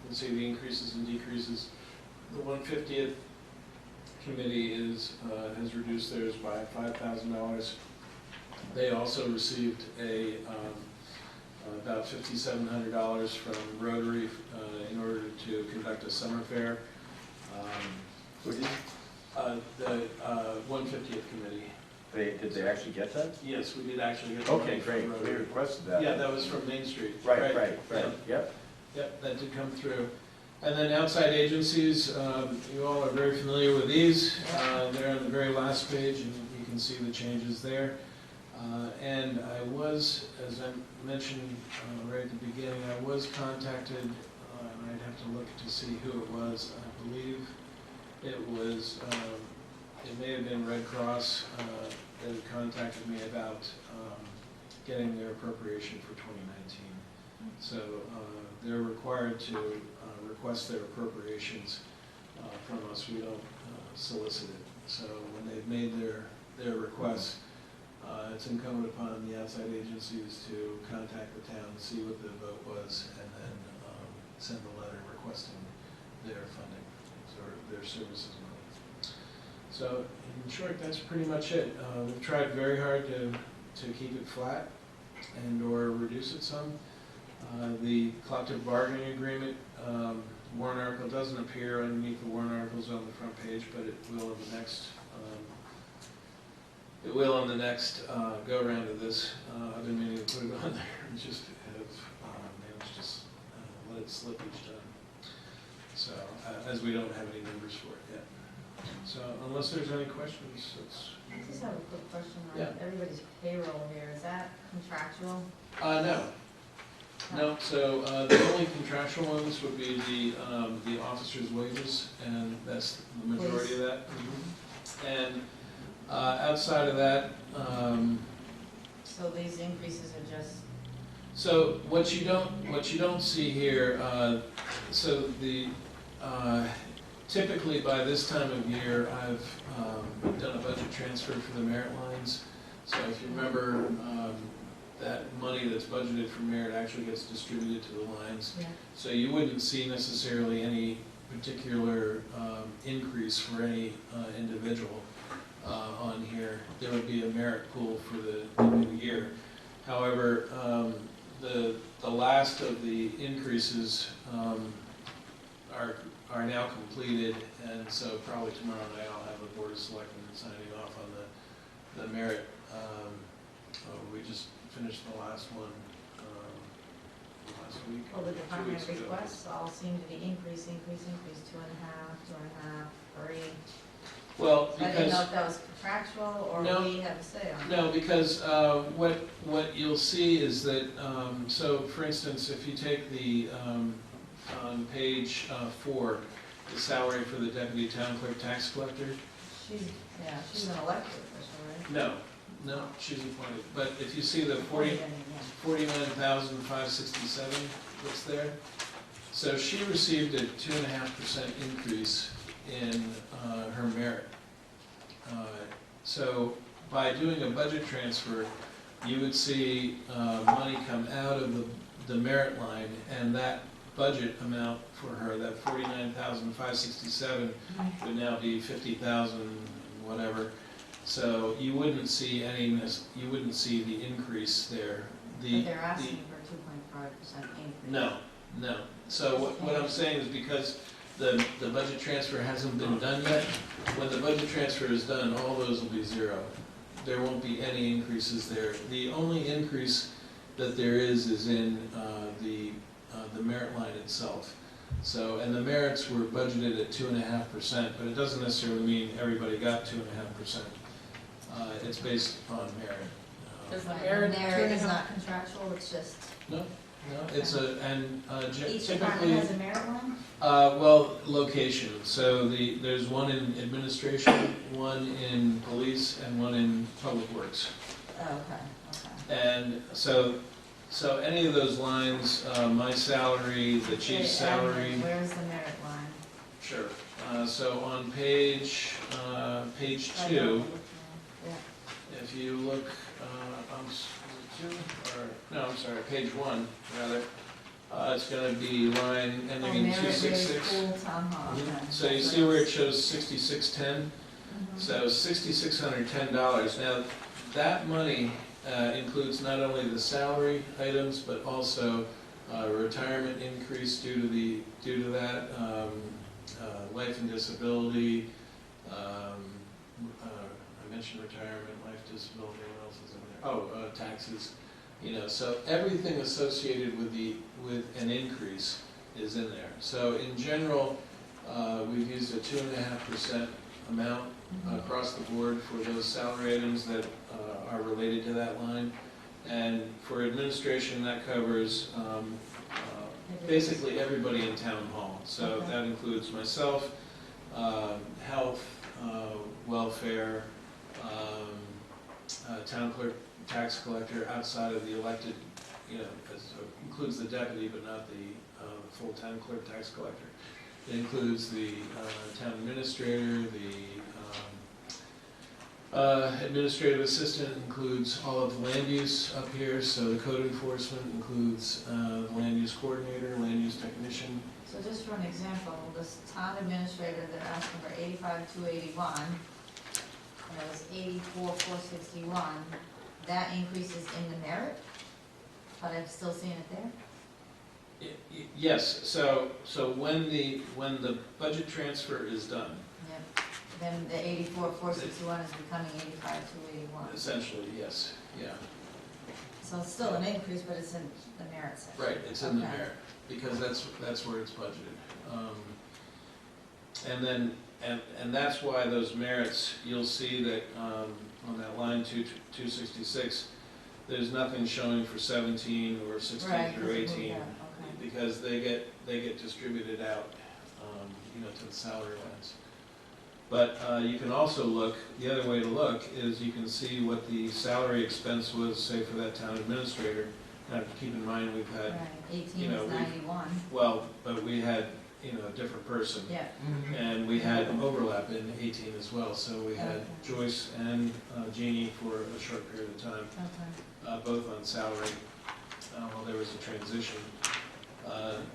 can see the increases and decreases. The 150th committee has reduced theirs by $5,000. They also received about $5,700 from Rotary in order to conduct a summer fair. The 150th committee. Did they actually get that? Yes, we did actually get the Okay, money from great. Rotary. We requested that. Yeah, that was from Main Street. Right. Yeah. Yep. That did come through. And then outside agencies, you all are very familiar with these. They're on the very last page, and you can see the changes there. And I was, as I mentioned right at the beginning, I was contacted, and I'd have to look to see who it was. I believe it was, it may have been Red Cross that had contacted me about getting their appropriation for 2019. So they're required to request their appropriations from us. We don't solicit it. So when they've made their requests, it's incumbent upon the outside agencies to contact the town, see what the vote was, and then send a letter requesting their funding or their services money. So in short, that's pretty much it. We've tried very hard to keep it flat and or reduce it some. The collective bargaining agreement warrant article doesn't appear underneath the warrant articles on the front page, but it will in the next It will on the next go-around of this. I've been meaning to put it on there, and just have managed to let it slip each time. So, as we don't have any numbers for it yet. So, unless there's any questions, it's... I just have a quick question on Yeah. everybody's payroll here, is that contractual? No. No, so the only contractual ones would be the officers' wages, and that's the majority of that. And outside of that, So these increases are just, so what you don't see here, so the typically by this time of year, I've done a budget transfer for the merit lines. So if you remember, that money that's budgeted for merit actually gets distributed to the lines. yeah, So you wouldn't see necessarily any particular increase for any individual on here. There would be a merit pool for the new year. However, the last of the increases are now completed, and so probably tomorrow night I'll have the Board of Selectmen signing off on the merit. We just finished the last one last week. well, the 2 department weeks ago. requests all seem to be increase, 2.5, 3. Well, So I didn't know because, if that was contractual or No. we have a say on it. no, because what you'll see is that, so for instance, if you take the, on page 4, the salary for the deputy town clerk tax collector, She's an elected official, right? no, she's appointed. But if you see the Oh, yeah, yeah. 49,567 that's there, so she received a 2.5% increase in her merit. So by doing a budget transfer, you would see money come out of the merit line, and that budget amount for her, that 49,567, would now be 50,000 whatever. So you wouldn't see you wouldn't see the increase there. But they're asking for 2.5% increase. No. So what I'm saying is because the budget transfer hasn't been done yet, when the budget transfer is done, all those will be zero. There won't be any increases there. The only increase that there is in the merit line itself. So, and the merits were budgeted at 2.5%, but it doesn't necessarily mean everybody got 2.5%. It's based upon merit. Does the Right, merit and merit is 2.5 not contractual, it's just, No, it's each typically, department has a merit line? well, location. So there's one in administration, one in police, and one in public works. Oh, okay. And so any of those lines, my salary, the chief's salary. Where's the merit line? Sure. So on page 2, Yeah. if you look, is it 2? I'm sorry, page 1, rather. It's going to be line ending in 266. Pool, town hall, okay. So you see where it shows 6610? Mhm. So $6,610. Now, that money includes not only the salary items, but also retirement increase due to that, life and disability. I mentioned retirement, life, disability. What else is in there? Oh, taxes. So everything associated with an increase is in there. So in general, we've used a 2.5% amount across the board for those salary items that are related to that line. And for administration, that covers basically everybody in town hall. So Okay. that includes myself, health, welfare, town clerk, tax collector, outside of the elected, so it includes the deputy, but not the full town clerk, tax collector. It includes the town administrator, the administrative assistant, includes all of the land use up here, so the code enforcement includes the land use coordinator, land use technician. So just for an example, this town administrator, they're asking for 85,281, and it was 84,461. That increases in the merit, but I'm still seeing it there? Yes, so when the budget transfer is done, Yep. then the 84,461 is becoming 85,281. Essentially, yes, yeah. So it's still an increase, but it's in the merit section. Right, it's in the Okay. merit, because that's where it's budgeted. And then, and that's why those merits, you'll see that on that line 266, there's nothing showing for 17 or 16 Right, through 'cause it moved 18, out, okay. because they get distributed out, to the salary lines. But you can also look, the other way to look is you can see what the salary expense was, say, for that town administrator. Now, keep in mind, we've had, Right, 18 you know, is we- 91, well, but we had, a different person. yeah. And we had overlap in 18 as well, so we had Okay. Joyce and Jeannie for a short period of time, Okay. both on salary, while there was a transition.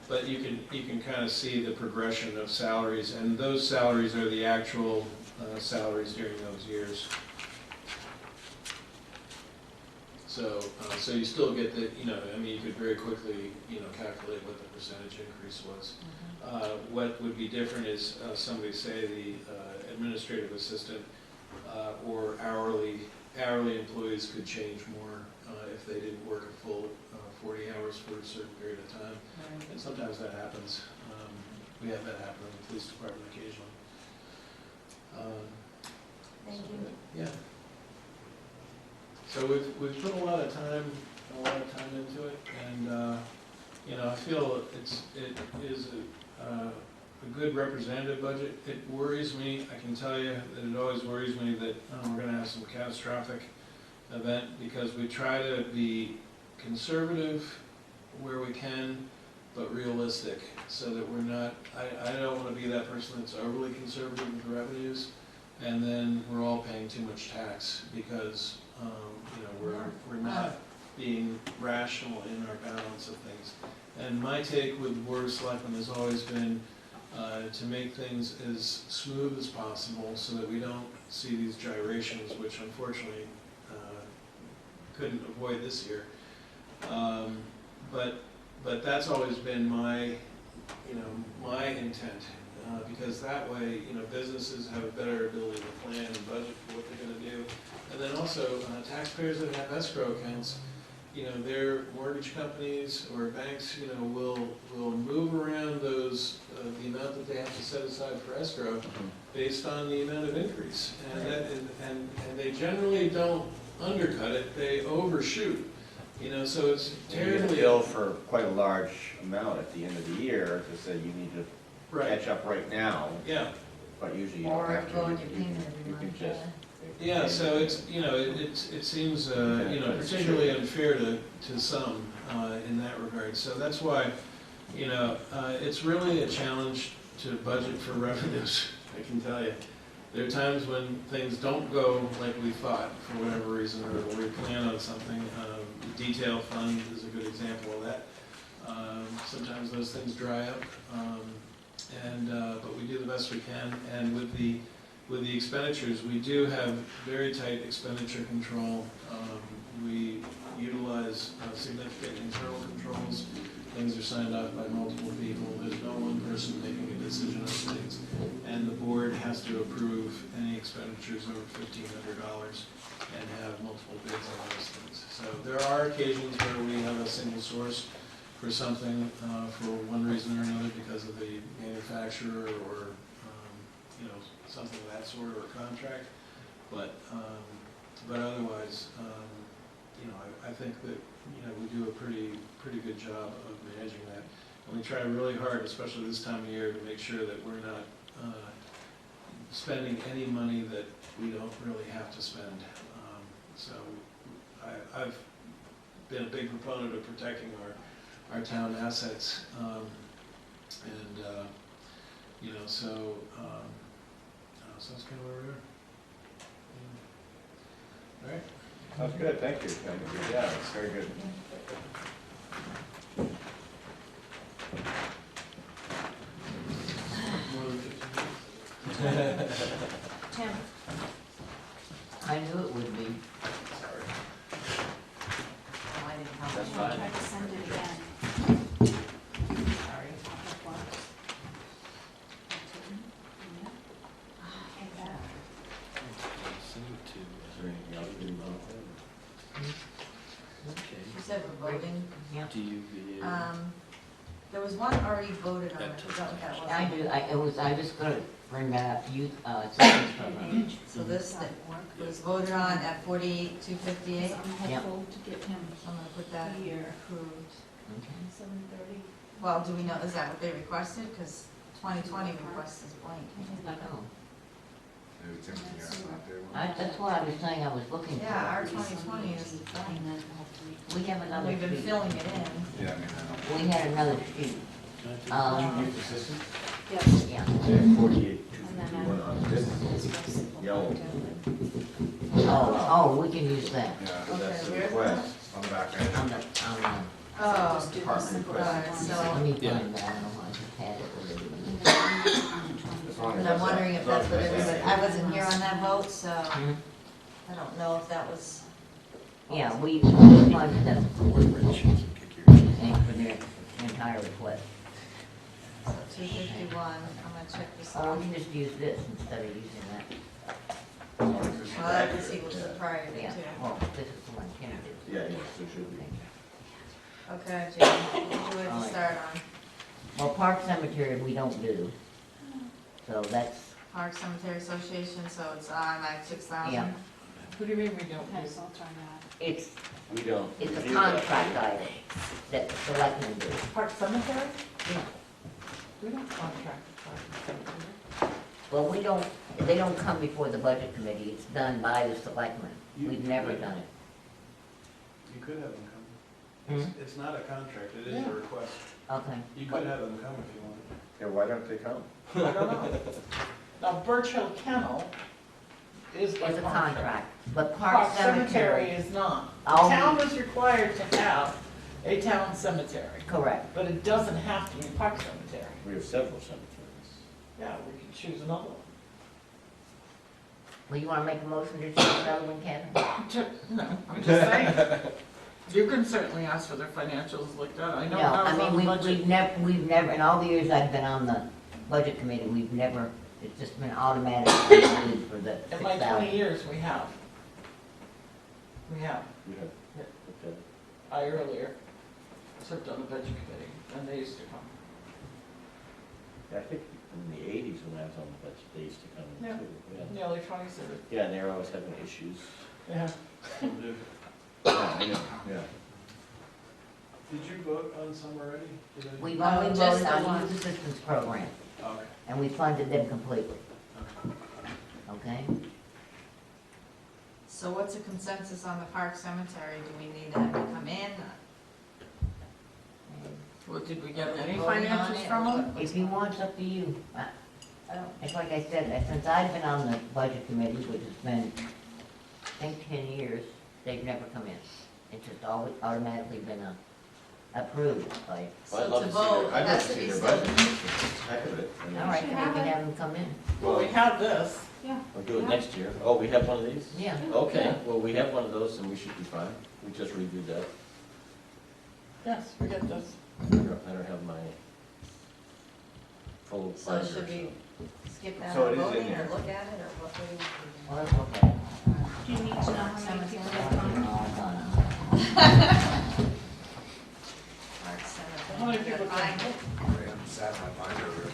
But you can kind of see the progression of salaries, and those salaries are the actual salaries during those years. So you still get the, you could very quickly, calculate what the percentage increase was. What would be different is somebody, say, the administrative assistant or hourly employees could change more if they didn't work a full 40 hours for a certain period of time. Right. And sometimes that happens. We have that happen in the police department occasionally. Thank you. Yeah. So we've put a lot of time into it, and I feel it is a good representative budget. It worries me, I can tell you that it always worries me that we're going to have some catastrophic event, because we try to be conservative where we can, but realistic, so that we're not, I don't want to be that person that's overly conservative with revenues, and then we're all paying too much tax because, we're not being rational in our balance of things. And my take with Board of Selectmen has always been to make things as smooth as possible so that we don't see these gyrations, which unfortunately couldn't avoid this year. But that's always been my intent, because that way, businesses have a better ability to plan and budget for what they're gonna do. And then also, taxpayers that have escrow accounts, their mortgage companies or banks, will move around those, the amount that they have to set aside for escrow based on the amount of increase. And they generally don't undercut it, they overshoot. So it's You get a terribly. bill for quite a large amount at the end of the year to say you need to Right, catch up right now, yeah. but usually you don't Or have to. go on You- your you payment can- every you can month. just- Yeah, so it's, it seems, particularly unfair to some in that regard. So that's why, it's really a challenge to budget for revenues, I can tell you. There are times when things don't go like we thought for whatever reason, or we plan on something. The detail fund is a good example of that. Sometimes those things dry up, but we do the best we can. And with the expenditures, we do have very tight expenditure control. We utilize significant internal controls. Things are signed off by multiple people. There's no one person making a decision on things. And the board has to approve any expenditures over $1,500 and have multiple bids on those things. So there are occasions where we have a single source for something for one reason or another, because of the manufacturer or something of that sort, or a contract. But otherwise, I think that we do a pretty good job of managing that, and we try really hard, especially this time of year, to make sure that we're not spending any money that we don't really have to spend. So I've been a big proponent of protecting our town assets, so that's kind of where we are. All right. Sounds good, thank you. Yeah, it's very good. More than 15 minutes? Tim, I knew it would be. Sorry. oh, I didn't count. That's it. fine. Try to send it again. Sorry. Okay, that. You said we're voting. Yeah. There was one already voted on, is that what that was? I was gonna bring that up, youth, assistance program. So this was voted on at 48,258. Yeah. I'm hopeful to get him I'm gonna put that here. approved. Okay. 7:30. Well, do we know, is that what they requested? Because 2020 request is blank. I know. Maybe Tim's here, I'm not there. That's what I was saying I was looking for. Yeah, our 2020 is blank. We have another We've been sheet. filling it in. Yeah, I mean, I We had another sheet. Youth assistant? Yes. Yeah. Yeah, 48, And then 251 on this. discuss it. Yellow. Oh, we can use that. yeah, So that's the Okay, where's request. on the back On end. the, Oh, Just do the Department simple request. Alright, one. so- let me Yeah. find that, I don't know, I just had it already. As long as and that's I'm wondering if that's what everybody, I wasn't here on that vote, so Mhm. I don't know if that was, Yeah, we funded them and for their entire request. so 251, I'm gonna check this Oh, out. we can just use this instead of using that. As long as it's- Well, that was equal to the prior to Yeah, too. well, this is the one Kim did. Yeah, yes, there should be. Okay, Jim, what would you like to start on? Well, Park Cemetery, we don't do. So that's, Park Cemetery Association, so it's like 6,000. Yeah. What do you mean we don't Okay, do? so I'll try that. it's, We don't. it's a review that. contract item that the selectmen do. Park Cemetery? Yeah. We don't contract with Park Cemetery. Well, we don't, they don't come before the budget committee, it's done by the selectmen. We've never done it. You could have them come. Hmm? It's not a contract, it is Yeah. a request. Okay. You could have them come if you wanted. Yeah, why don't they come? I don't know. Now, Birch Hill Kennel is by It's a contract. contract, but Park Park Cemetery Cemetery, is not. The Oh. town is required to have a town cemetery, correct. but it doesn't have to be Park Cemetery. We have several cemeteries. Yeah, we can choose another one. Well, you wanna make a motion to choose another one, Ken? No, I'm just saying. You can certainly ask for their financials looked at. I know No, when I I was on the mean, budget. we've never, in all the years I've been on the budget committee, we've never, it's just been automatically used for the In my 6,000. 20 years, we have. We have. We have, okay. I earlier served on the budget committee, and they used to come. Yeah, I think in the 80s when I was on the budget, they used to come in Yeah. too. Yeah. Nearly 20 served. Yeah, and they were always having issues. Yeah. Will do. Yeah, I know, yeah. Did you vote on some already? Did I- We've No, only just voted the on one. youth assistance program, Okay, and we funded them completely, okay. okay? So what's the consensus on the Park Cemetery? Do we need that to come in? Well, did we get Are we any voting on financials it, from or them? what's If you going on? want, it's up to you. I don't, It's like I said, since I've been on the budget committee, which has been, I think, 10 years, they've never come in. It's just always automatically been approved by, Well, I'd so love to to see their- vote, I'd it love has to to see be their still. budget. Heck of it. I mean, all right, should then we have can it. have them come in. Well, we have this. Yeah. We'll do it next year. Oh, we have one of these? Yeah. Okay, Yeah. well, we have one of those and we should be fine. We just reviewed that. Yes, we get this. I don't have my full So binder, should we skip that So on it is in voting or there. look at it, or what do we do? Well, let's look at it. Do you need to know how many people have come? Park Cemetery. How many people Gotta find can- it. I haven't sat my binder over it.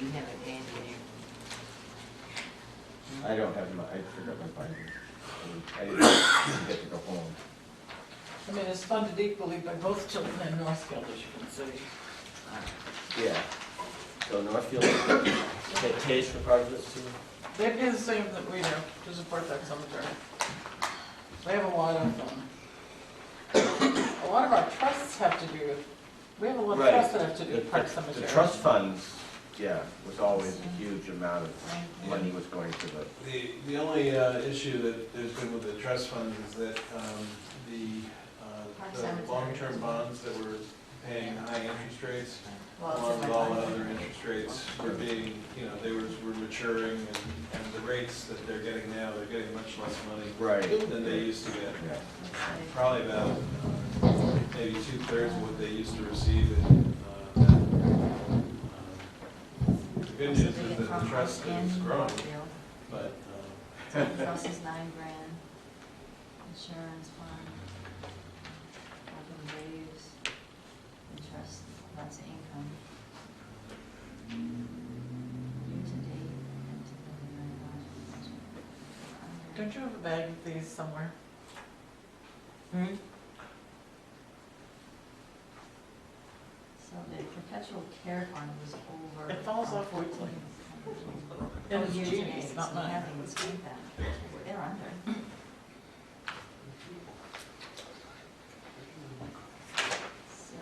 You have it, Dan, here. I don't have my, I forgot my binder. I didn't get to go home. I mean, it's funded equally by both Tilton and Northfield, as you can see. Yeah. So Northfield, that pays for part of this too? They pay the same that we do to support that cemetery. They have a lot of them. A lot of our trusts have to do with, we have a lot of Right. trusts that have to do with Park The Cemetery. trust funds, yeah, was always a huge amount of money was going to the, The only issue that there's been with the trust funds is that Park the Cemetery. long-term bonds that were paying high interest rates, Well, it's along in with my all the binder. other interest rates, were being, they were maturing, and the rates that they're getting now, they're getting much less money right, than they used to get. yeah. Probably about maybe 2/3 of what they used to receive in that. The good news is that the trust is growing, but, Trust is $9,000. Insurance fund. Open graves. Interest, that's income. Year to date. Don't you have a bag of these somewhere? Hmm? So the perpetual care fund was over. It falls off weekly. Oh, And it's year to Judy's, date, not so mine. we haven't even spent that. They're under. So,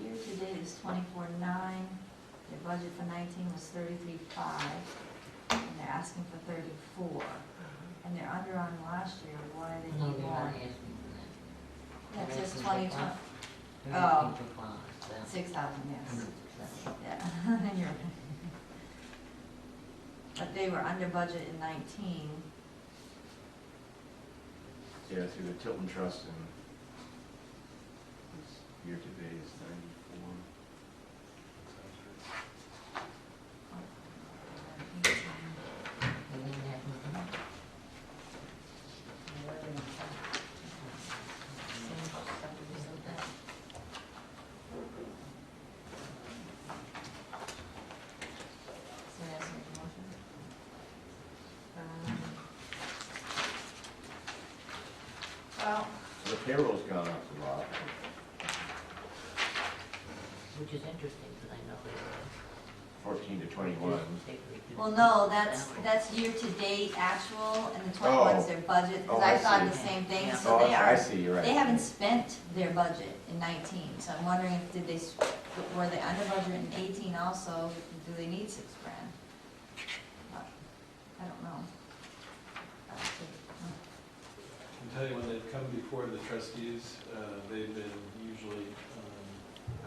year to date is 24.9, their budget for 19 was 33.5, and they're asking for 34. And they're under on last year, why do they No, need they're more? not asking for that. That says They're 20, asking for Oh. They're asking for 5, so. 6,000, yes. So, Yeah, you're right. But they were under budget in 19. Yeah, through the Tilton Trust and this year to date is 94. they didn't have anything. So that's make a motion. Well, So the payroll's gone up a lot. Which is interesting, because I know they were. 14 to 21. well, no, that's year-to-date actual, and the 21's their budget, because Oh, I I thought see. the same thing, Yeah. so Oh, they I are, see, you're right. they haven't spent their budget in 19, so I'm wondering if were they under budget in 18 also, do they need $6,000? But, I don't know. I can tell you when they've come before the trustees, they've been usually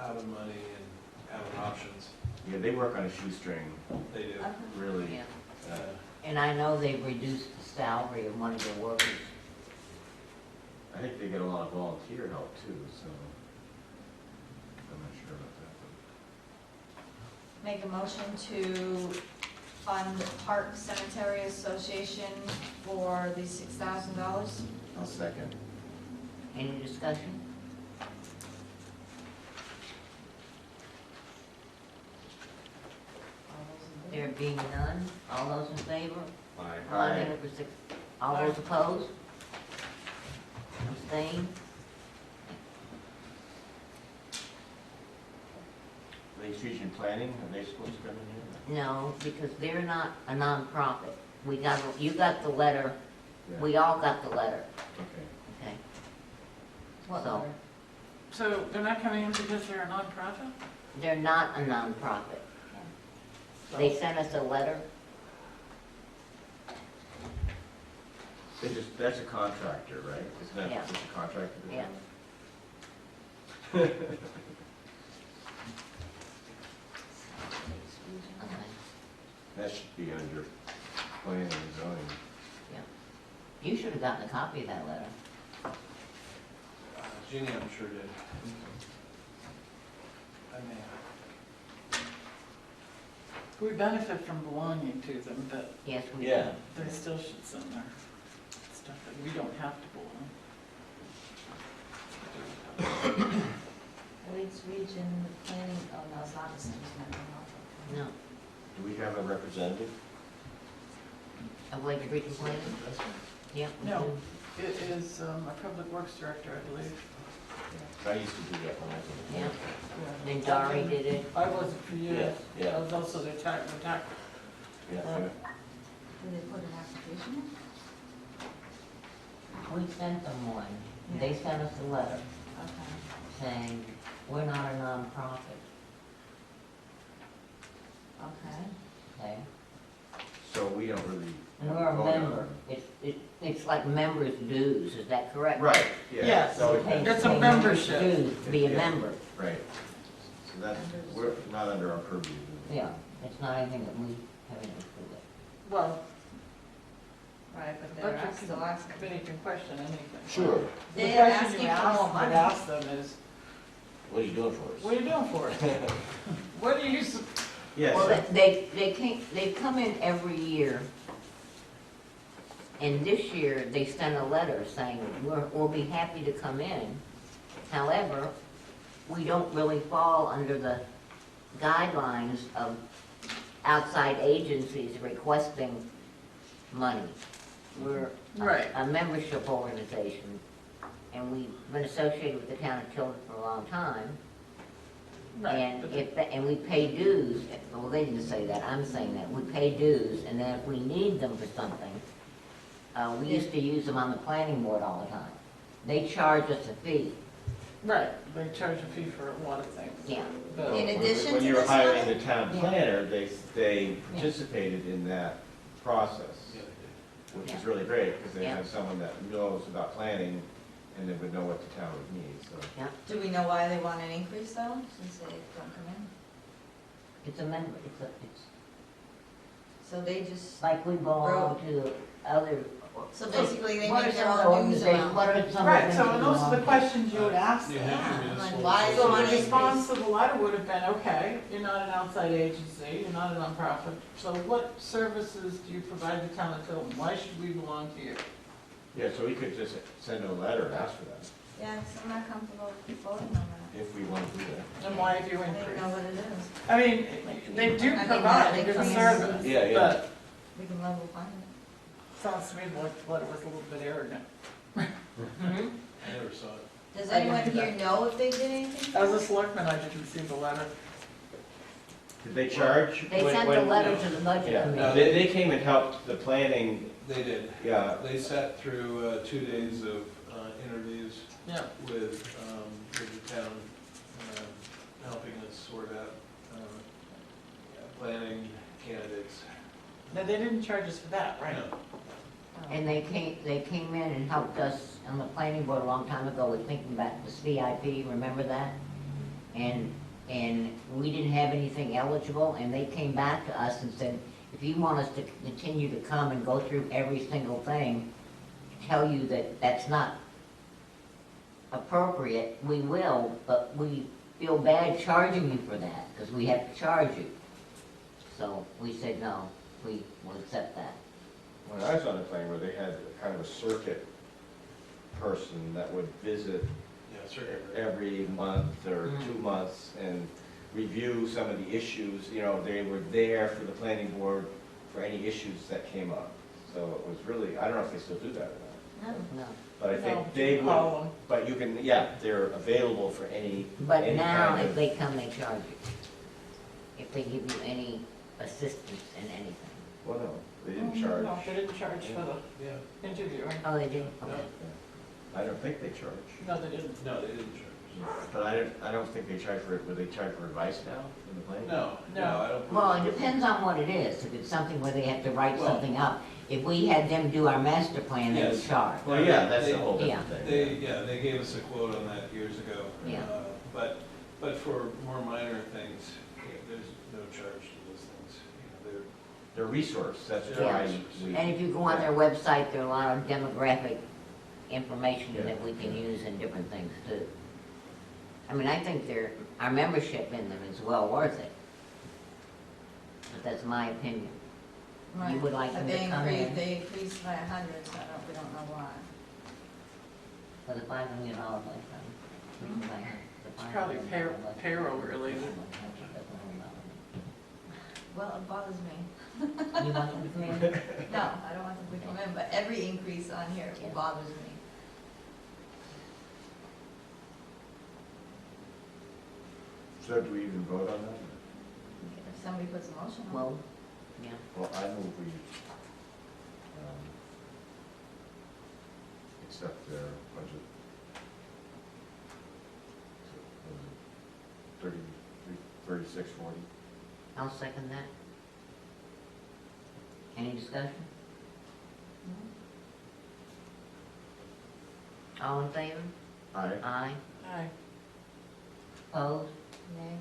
out of money and out of options. Yeah, they work on a shoestring, They do. really. Yeah, Uh, and I know they've reduced the salary of one of their workers. I think they get a lot of volunteer help too, so I'm not sure about that. Make a motion to fund Park Cemetery Association for the $6,000. I'll second. Any discussion? There being none, all those in favor? Aye. All those opposed? Abstain? Lakes Region Planning, are they supposed to come in here? No, because they're not a nonprofit. You got the letter, Yeah. we all got the letter, Okay. okay? What So- letter? So they're not coming in because they're a nonprofit? They're not a nonprofit. They sent us a letter. That's a contractor, right? Isn't that Yeah. just a contractor? Yeah. Okay. That should be under planning and zoning. You should have gotten a copy of that letter. Jeannie, I'm sure did. I may have. We benefit from belonging to them, but Yes, we Yeah. did. they still should send their stuff that we don't have to belong. Lakes Region Planning, oh, no, it's not the same as my No, Do we have a representative? of Lake Street and Planning? Yeah. we No. do. It is a public works director, I believe. I used to do that when I was in the. Yeah. Yeah. Then Dari did it. I wasn't for you. Yeah, yeah. I was also the tax. Yeah, Did they put an application in? We sent them one. They sent us a letter Okay. saying, we're not a nonprofit, Okay. okay? So we don't really. And we're a vote on member. It's like members' dues, is that correct? Right, yeah. Yes. So We pay- It's a pay members' membership. dues to be a Yeah. member. Right. So that's, we're not under our purview. Yeah, it's not anything that we have anything to do with. Well, Right, but but they're you still can, asking. committee can question anything. Sure. The They're question asking you for ask, more would money. ask them is, What are you doing for us? what are you doing for it? What do you, Well, Yes, they've come in every year And this year, they sent a letter saying, we'll be happy to come in. However, we don't really fall under the guidelines of outside agencies requesting money. We're Right. a membership organization, and we've been associated with the town of Tilton for a long time. Right. And and we pay dues, well, they didn't say that, I'm saying that, we pay dues, and then if we need them for something, we used to use them on the planning board all the time. They charge us a fee, Right, they charge a fee for a lot of things. yeah. But- In addition When to you were this hiring money? the town planner, they participated in that process, Yeah, they which is really great, because they Yeah. have someone that knows about planning, and they would know what the town would need, so. Do we know why they want an increase though, since they don't come in? It's a member, it's So they just, like we belong to other. so basically they What are make their some of the own news organizations, around. what are some of the Right, things so we and those are the belong to? questions you would ask New them. Hampshire Yeah, Municipal like, why is So it the on response to the letter would have been, okay, you're not an outside agency, you're not a nonprofit, so what services do you provide the town of Tilton? Why should we belong to you? Yeah, so we could just send a letter and ask for that, Yeah, 'cause I'm not comfortable voting on that. if we want to do that. And why have you I don't increased? know what it is. I mean, they do I mean, provide a they good come in- service, Yeah, yeah. but We can level fund it. sounds to me like the letter was a little bit arrogant. Mhm. I never saw it. Does I didn't anyone do here that. know if they did anything? As a selectman, I didn't see the letter. Did they charge? They when- sent a when- letter to the budget Yeah, committee. they came and helped the planning, They did. yeah, They sat through 2 days of interviews Yeah, with the town, helping us sort out planning candidates. no, they didn't charge us for that, right? No. And they came in and helped us on the planning board a long time ago with thinking about this VIP, remember that? And we didn't have anything eligible, and they came back to us and said, if you want us to continue to come and go through every single thing, tell you that that's not appropriate, we will, but we feel bad charging you for that, because we have to charge you. So we said, no, we will accept that. when I was on the planning board, they had kind of a circuit person that would visit Yeah, certainly. every month or Mm. 2 months and review some of the issues, you know, they were there for the planning board for any issues that came up. So it was really, I don't know if they still do that or not, No. but I No, think they would, call them. but you can, yeah, they're available for any, But any now, kind if of, they come, they charge you. If they give you any assistance in anything. well, no, they didn't No, charge. they didn't charge for Yeah. the interview, right? Oh, they did? No, Okay. I don't think they charge. No, they didn't. no, they didn't charge. But I don't think they charge for it, would they charge for advice now in the planning? No, no, I don't. Well, it depends on what it is. If it's something where they have to write Well- something up. If we had them do our master plan, they would Yes. charge. Well, yeah, that's a whole Yeah. different They, thing. yeah, they gave us a quote on that years ago. Yeah. But for more minor things, there's no charge to those things. They're They're resource, that's Yeah. why we. And if you go on their website, there are a lot of demographic information Yeah. that we can use in different things too. I mean, I think our membership in them is well worth it. But that's my opinion. You would like them But to come in they increased by 100, so we don't know why. for the $5 million lifetime. We can buy the It's $5 probably million lifetime. payroll related. Well, it bothers me. You want them to come in? No, I don't want them to come in, but every increase on here Yeah. bothers me. So do we even vote on that? If somebody puts a motion on. Well, yeah. Well, I move we accept their budget. So, was it 3640? I'll second that. Any discussion? All in favor? Aye. Aye. Aye. Opposed? Nay.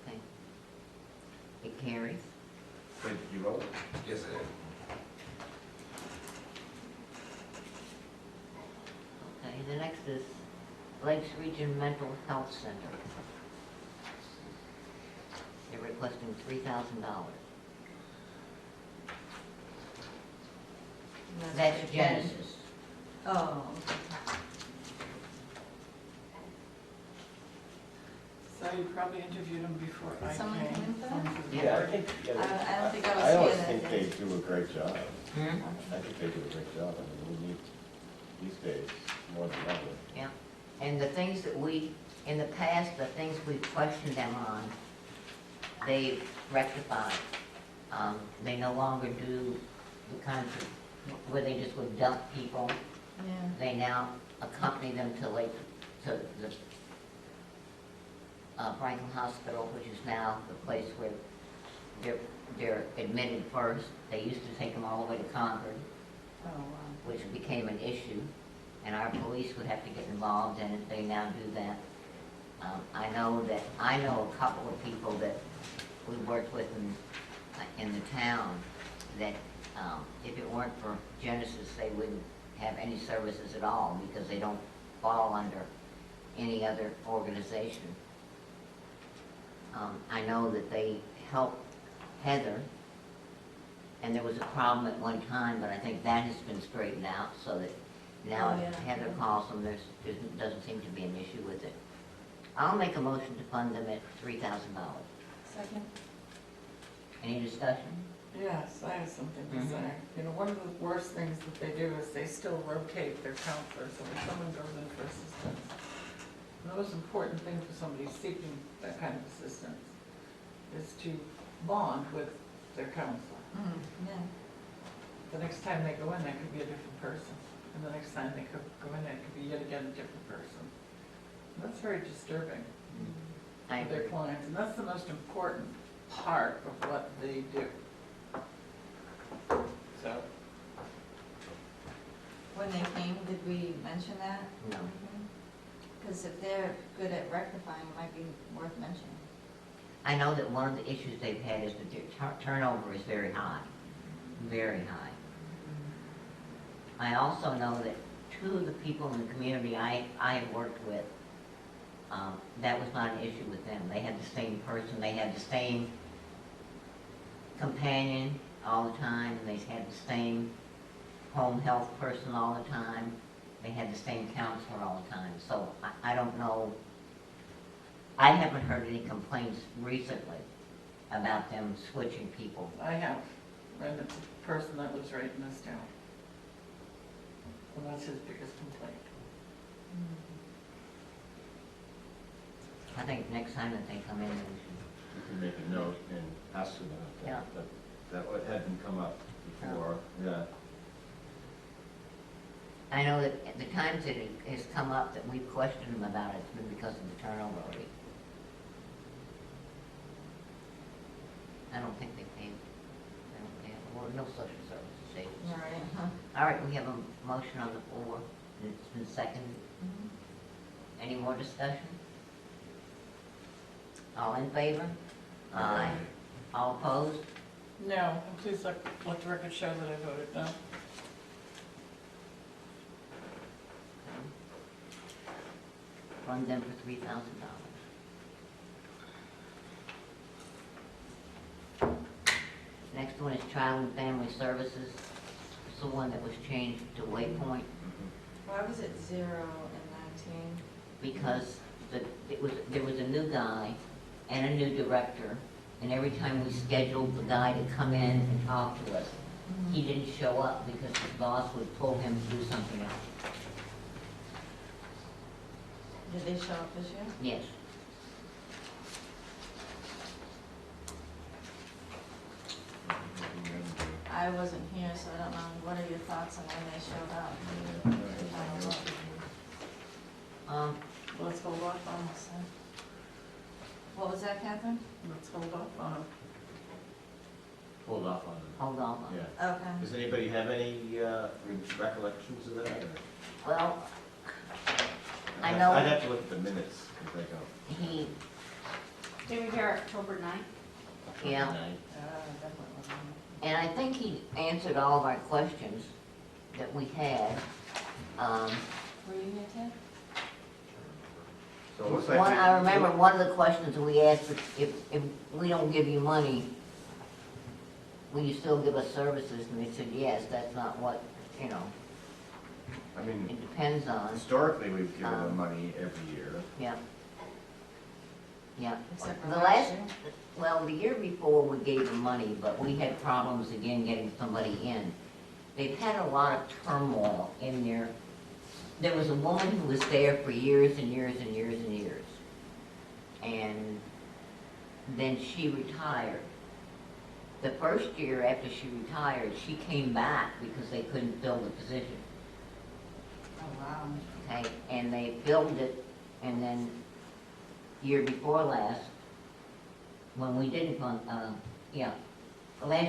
Okay. It carries. Did you vote? Yes, I did. Okay, the next is Lakes Region Mental Health Center. They're requesting $3,000. That's what they- Genesis. Oh, So you probably interviewed him before I came. Someone come in for that? Someone from the Yeah. Yeah, I board. think, I don't think I was I always here that think day. they do a great job. Hmm? I think they do a great job. I mean, we need, these days, more than ever. Yeah, and the things that we, in the past, the things we questioned them on, they rectified. They no longer do the kinds of, where they just would dump people. Yeah. They now accompany them to the Franklin Hospital, which is now the place where they're admitted first. They used to take them all the way to Concord, Oh, wow. which became an issue, and our police would have to get involved in it. They now do that. I know a couple of people that we worked with in the town that if it weren't for Genesis, they wouldn't have any services at all because they don't fall under any other organization. I know that they helped Heather, and there was a problem at one time, but I think that has been straightened out so that now Oh, if yeah. Heather calls them, there doesn't seem to be an issue with it. I'll make a motion to fund them at $3,000. Second? Any discussion? Yes, I have something to Mhm. say. You know, one of the worst things that they do is they still rotate their counselors, so when someone goes in for assistance, the most important thing for somebody seeking that kind of assistance is to bond with their counselor. Yeah. The next time they go in, that could be a different person, and the next time they could go in, it could be yet again a different person. And that's very disturbing I for their agree. clients, and that's the most important part of what they do. So, When they came, did we mention that? No. Because if they're good at rectifying, it might be worth mentioning. I know that one of the issues they've had is that their turnover is very high, very high. I also know that two of the people in the community I have worked with, that was not an issue with them. They had the same person, they had the same companion all the time, they had the same home health person all the time, they had the same counselor all the time. So I don't know, I haven't heard any complaints recently about them switching people. I have, and it's a person that lives right in this town. And that's his biggest complaint. I think next time that they come in, we You can make a note and ask them about Yeah. that. That hadn't come up before, yeah. I know that at the times that it has come up that we've questioned them about it, it's been because of the turnover rate. I don't think they pay, they don't pay, well, no social services agency. All right. All right, we have a motion on the floor, and it's been seconded. Any more discussion? All in favor? Aye. All opposed? No, and please let the record show that I voted no. Fund them for $3,000. Next one is Child and Family Services. It's the one that was changed to Waypoint Why was it 0 and 19? because there was a new guy and a new director, and every time we scheduled the guy to come in and talk to us, he didn't show up because his boss would pull him to do something else. Did they show up this year? Yes. I wasn't here, so I don't know. What are your thoughts on when they showed up? Let's hold off on this. What was that, Catherine? Let's hold off on them. Hold off on them. Hold on. Yeah. Okay. Does anybody have any recollections of that? or- Well, I know- I'd have to look at the minutes, because I don't. he, They were here October 9th. yeah, Definitely wasn't. and I think he answered all of our questions that we had. Were you here, Ted? So it looks like. One, we- I remember one of the questions we asked, if we don't give you money, will you still give us services? And they said, yes, that's not what you know, I mean, it depends on, historically, we've given them money every year. yeah. Yeah, Except for the last last, year. well, the year before we gave them money, but we had problems again getting somebody in. They've had a lot of turmoil in there. There was a woman who was there for years and years and years and years. And then she retired. The first year after she retired, she came back because they couldn't fill the position. Oh, wow. Okay, and they filled it, and then year before last, when we didn't fund, last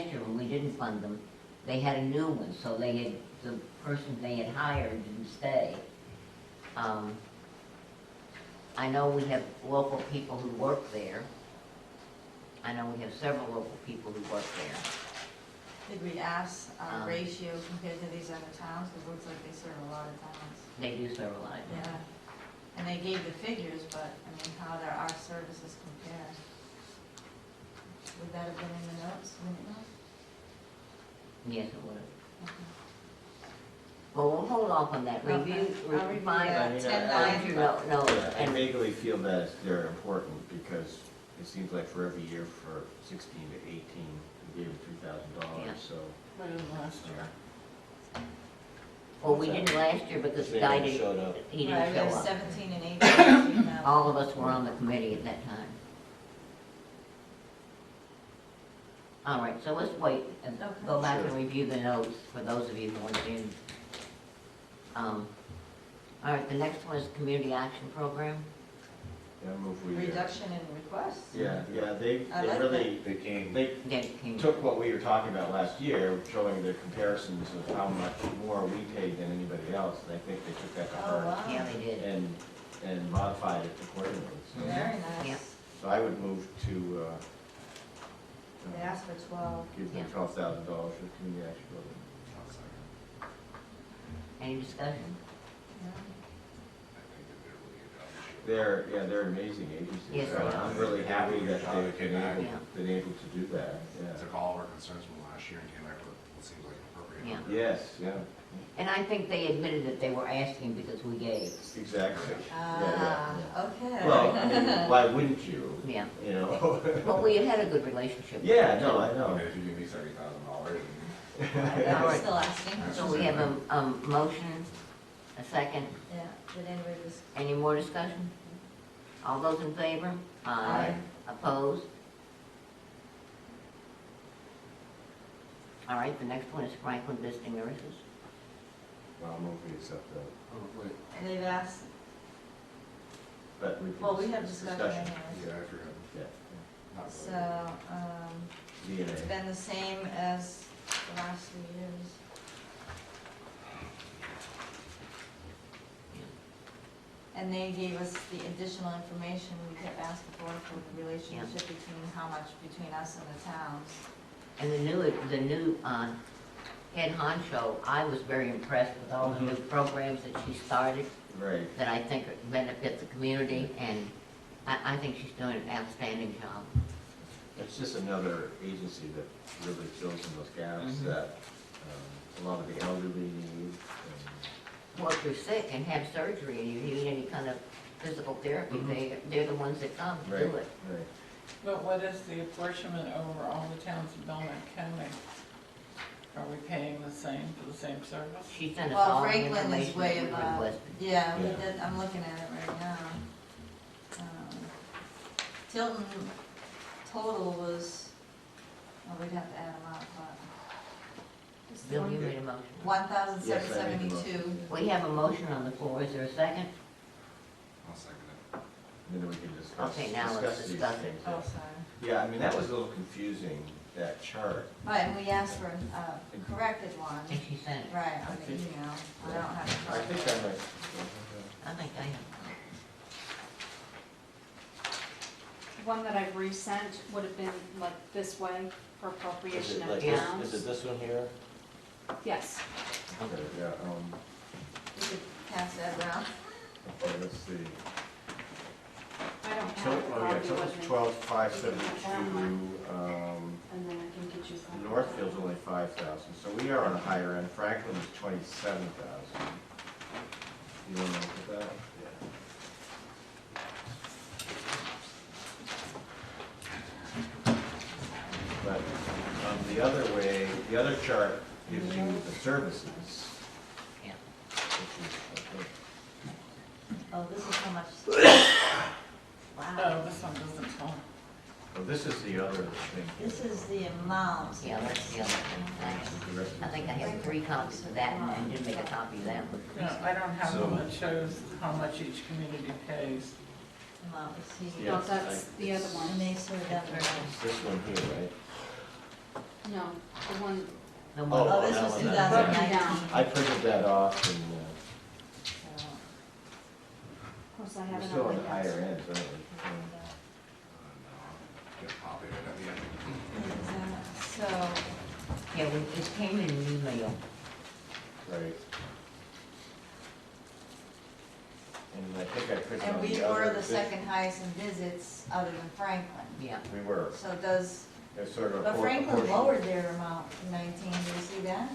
year when we didn't fund them, they had a new one, so they had, the person they had hired didn't stay. I know we have local people who work there. I know we have several local people who work there. Did we ask ratio compared to these other towns? Because it looks like they serve a lot of towns. They do serve a lot. Yeah. And they gave the figures, but, I mean, how do our services compare? Would that have been in the notes? Wouldn't it have? Yes, it would. Okay. Well, we'll hold off on that. Okay, Review, I'll review find, that. find your no, Yeah, I and vaguely feel that they're important because it seems like for every year for 16 to 18, we gave them $3,000, Yeah. so. Better than last year. well, we didn't last year because the guy didn't, Showed up. he Right, didn't we show have up. 17 and 18. now. All of us were on the committee at that time. All right, so let's wait and Okay. go back and Sure. review the notes for those of you who weren't in. All right, the next one is Community Action Program. Yeah, move we. Reduction in requests? Yeah, they I like really, They came, they Yeah, King. took what we were talking about last year, showing the comparisons of how much more we paid than anybody else, and I think they took that to Oh, heart wow. Yeah, they did. and modified it accordingly. So- Very Yeah. nice. So I would move to, They asked for 12. give them Yeah. $12,000 for the community action program. I'll second. Any discussion? Yeah. I think they did a really good job this year. They're an amazing agency. Yes, So they are. I'm really happy that they've Yeah. been able to do that, yeah. Took all of our concerns from last year and came back with what seems like an appropriate Yeah. number. Yes, yeah, And I think they admitted that they were asking because we gave. exactly. Ah, Yeah. okay. Well, I mean, why wouldn't you, Yeah. you know? Well, we had a good relationship. with Yeah, them, no, too. I I know. mean, if you give me $70,000, I'm Alright. still asking. So we have a motion, a second. Yeah, did anybody just? Any more discussion? All those in favor? Aye. Opposed? All right, the next one is Franklin Visiting Nurses. Well, I'll move we accept that, They've asked, but we can. well, we have discussion anyways. yeah, I forgot. Yeah, Not really. So, it's DNA. been the same as the last 3 years. And they gave us the additional information we kept asking for the relationship between how much between us and the towns. And the new head honcho, I was very impressed with all the new programs that she started Right. that I think benefit the community, and I think she's doing an outstanding job. It's just another agency that really fills in those gaps Mhm. that a lot of the elderly need. Well, if you're sick and have surgery and you need any kind of physical therapy, they're the ones that come to do Right, it. right. But what is the apportionment over all the towns in Belknap County? Are we paying the same for the same service? She sent us Well, all the Franklin is information way that we above. requested. Yeah, we Yeah. did, I'm looking at it right now. Tilton total was, well, we'd have to add them up, but. Bill, you made a motion. 1,772. We have a motion on the floor. Is there a second? I'll second it. And then we can discuss. Okay, now let's these discuss it. things, Oh, yeah. sorry. Yeah, I mean, that was a little confusing, that chart. Right, and we asked for a corrected one, And she sent it. right, on the email. I don't have it. I think I might. I think I have. One that I've resent would have been like this way for appropriation of this- towns. this one here? Yes. Okay, yeah, You could pass that around. okay, let's see. I don't have a Tilton, oh yeah, copy Tilton's with me. 12,572, And then I can get you a copy. Northfield's only 5,000, so we are on a higher end. Franklin is 27,000. You want to look at that? Yeah. But the other way, the other chart gives you the services. Yeah. Which is, I think, Oh, this is how much. Wow. No, this one doesn't tell. well, this is the other thing. This is the amount. Yeah, that's the other thing. The rest of I think I have 3 copies of that, and I did make a copy of that one. No, I don't have So- one that shows how much each community pays. Amount, let's see. Yeah. No, that's the other And one. they sort of that It's this one here, right? No, the one, The Oh, one, Oh, this that was one. 2019. I printed that off, and So, of course, I we're have it still on on my the higher desk. ends, aren't we? Get a copy of it at the end. So, yeah, it came in an email. Right. And I think I printed and on we the other. were the second highest in visits other than Franklin. Yeah. We were. So does, There's sort of a but Franklin proportion. lowered their amount in 19, do you see that?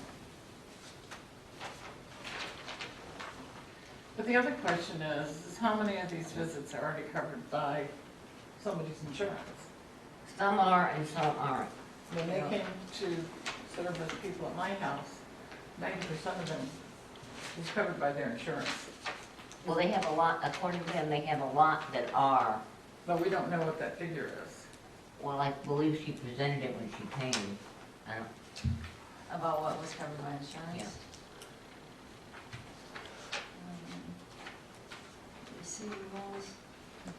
But the other question is how many of these visits are already covered by somebody's insurance? Some are and some aren't. When they came to service people at my house, 90% of them was covered by their insurance. Well, they have a lot, according to them, they have a lot that are. But we don't know what that figure is. Well, I believe she presented it when she came. I don't, About what was covered by insurance? Yeah. Receivables,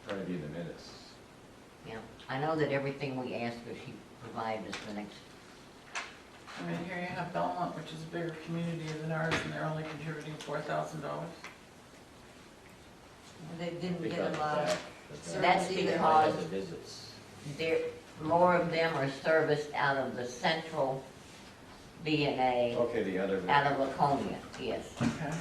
Probably be in the minutes. yeah. I know that everything we asked her, she provided us the next. I mean, here you have Belmont, which is a bigger community than ours, and they're only contributing $4,000. they didn't get Because a lot of That's service either. because The visits. there, more of them are serviced out of the central VNA, Okay, the other. out of Laconia, yes. Okay.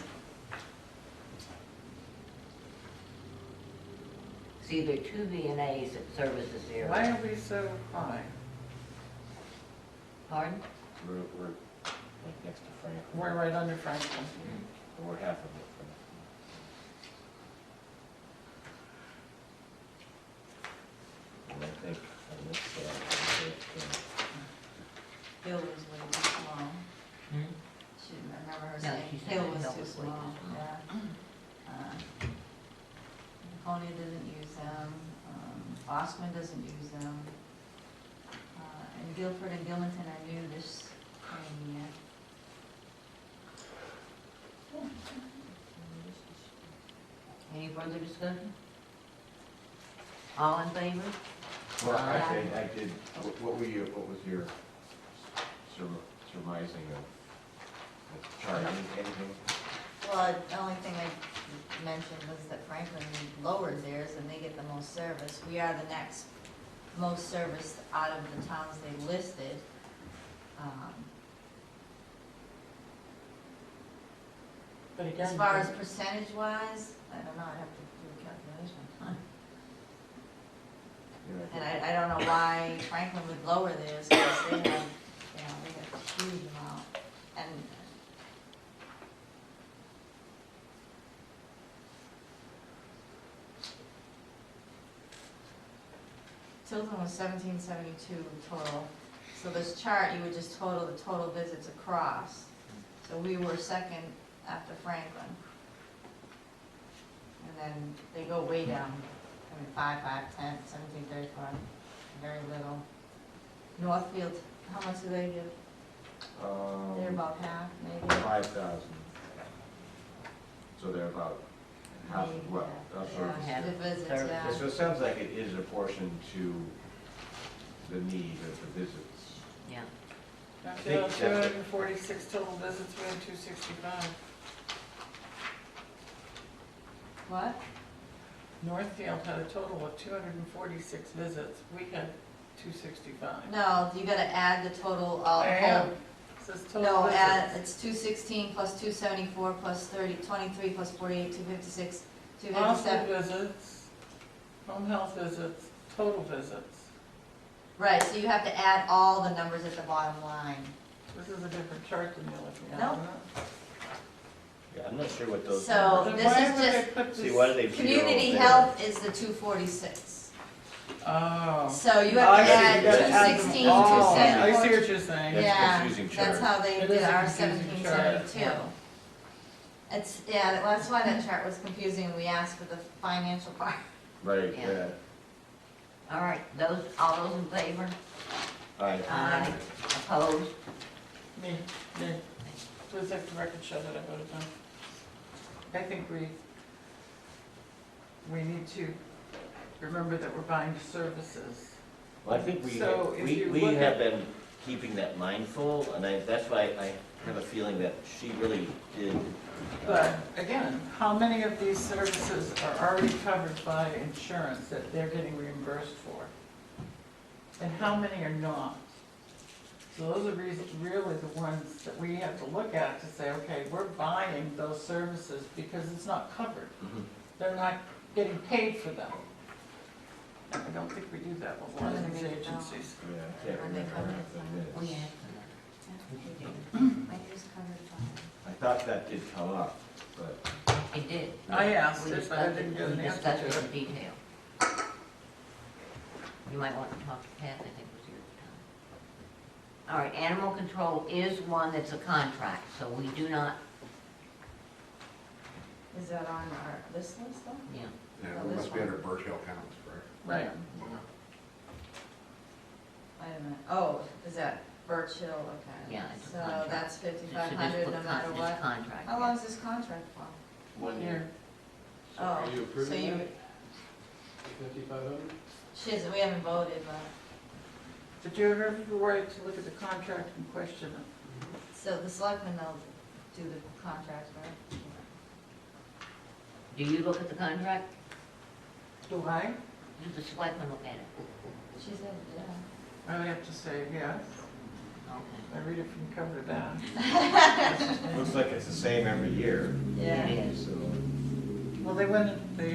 See, there are 2 VNAs that service this area. Why are we so high? Pardon? We're like next to Franklin. We're right under Franklin. We're half of it. And I think on this side, Hill was way too small. Hmm? She, I remember her No, saying she said Hill Hill was was too way too small, small. yeah. Laconia doesn't use them, Bosquen doesn't use them. And Guilford and Gilmanton are new this coming year. Any further discussion? All in favor? well, Aye. actually, I did, what was your surmising of the chart? Anything? Well, the only thing I mentioned was that Franklin lowered theirs and they get the most service. We are the next most serviced out of the towns they listed. But again, As far as percentage wise, I don't know, I'd have to do a calculation. You know, And I don't know why Franklin would lower theirs, because they have, they have a huge amount. And Tilton was 1772 total. So this chart, you would just total the total visits across. So we were second after Franklin. And then they go way down. I mean, 5, 5, 10, 17, 35, very little. Northfield, how much do they give? They're about half, maybe. 5,000. So they're about half of what? Yeah, the visits, Service. yeah. So it sounds like it is apportioned to the need of the visits. Yeah. That's think that's 246 total visits, we had 265. What? Northfield had a total of 246 visits, we had 265. No, you gotta add the total, all I am. whole. It says total No, add, visits. it's 216 plus 274 plus 30, 23 plus 48, 256, Hospital 257. visits, home health visits, total visits. Right, so you have to add all the numbers at the bottom line. This is a different chart than you're looking at, Nope. isn't it? Yeah, I'm not sure what those. So Then this why is would they just, put See, this- why do they zero community there? health is the 246. Oh. So you I have to see, add you gotta add them 216, all. 217. I see what you're saying. That's Yeah, confusing that's chart. how they It did is a our confusing chart. 1772. It's, yeah, that's why that chart was confusing, we asked for the financial part. Right, Yeah. yeah. All right, all those in favor? Aye. Opposed? Me. Please let the record show that I voted no. I think we need to remember that we're buying services. Well, I think So if you we look have at- been keeping that mindful, and that's why I have a feeling that she really did. But again, how many of these services are already covered by insurance that they're getting reimbursed for? And how many are not? So those are really the ones that we have to look at to say, okay, we're buying those services because it's not covered. Mhm. They're not getting paid for them. And I don't think we do that with a lot of these agencies. Yeah, I can't Are they remember. covered as well? We asked for that. I just covered five. I thought that did come up, but It did. I asked We it, but I discussed didn't get we an answer discussed to it it. in detail. You might want to talk to Pat, I think was here at the time. All right, animal control is one that's a contract, so we do not, Is that on our, this list though? yeah. Yeah, Oh, it this must be one. under Birch Hill County, correct? Right. Wait a minute, oh, is that Birch Hill, okay. Yeah, it's a So contract. that's So just 5,500 put no matter it's what? contract. How long is this contract for? 1 year. So are Oh, you so approving you, that? 5,500? she hasn't, we haven't voted, but, But you have the right to look at the contract and question it. so the selectmen they'll do the contract, right? Do you look at the contract? Do I? Do the selectmen look at it? She said, yeah. I would have to say yes. Okay. I read it from cover to back. looks like it's the same every year. Yeah. It is. So, Well, they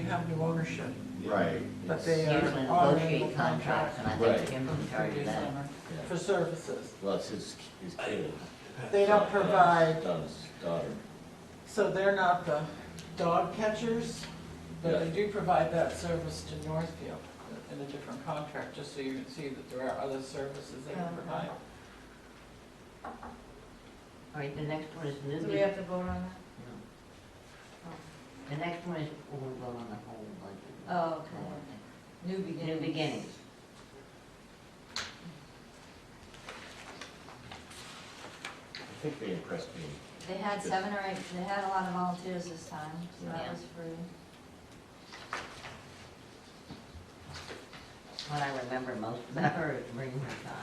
have new ownership, right. but they Usually are honoring the negotiate contracts, contract. and I Right. think Jim's in charge of Previous that. owner Yeah. For services. Well, it's his kid. They don't provide, Don's daughter. so they're not the dog catchers, but Yeah. they do provide that service to Northfield in a different contract, just so you can see that there are other services they can Okay. provide. All right, the next one is new. Do we have to vote on that? No. The next one is, we'll go on the whole budget. Oh, okay. New beginnings. New beginnings. I think they impressed me. They had 7 or 8, they had a lot of volunteers this time, so that Yeah. was free. What I remember most about her is bringing her child.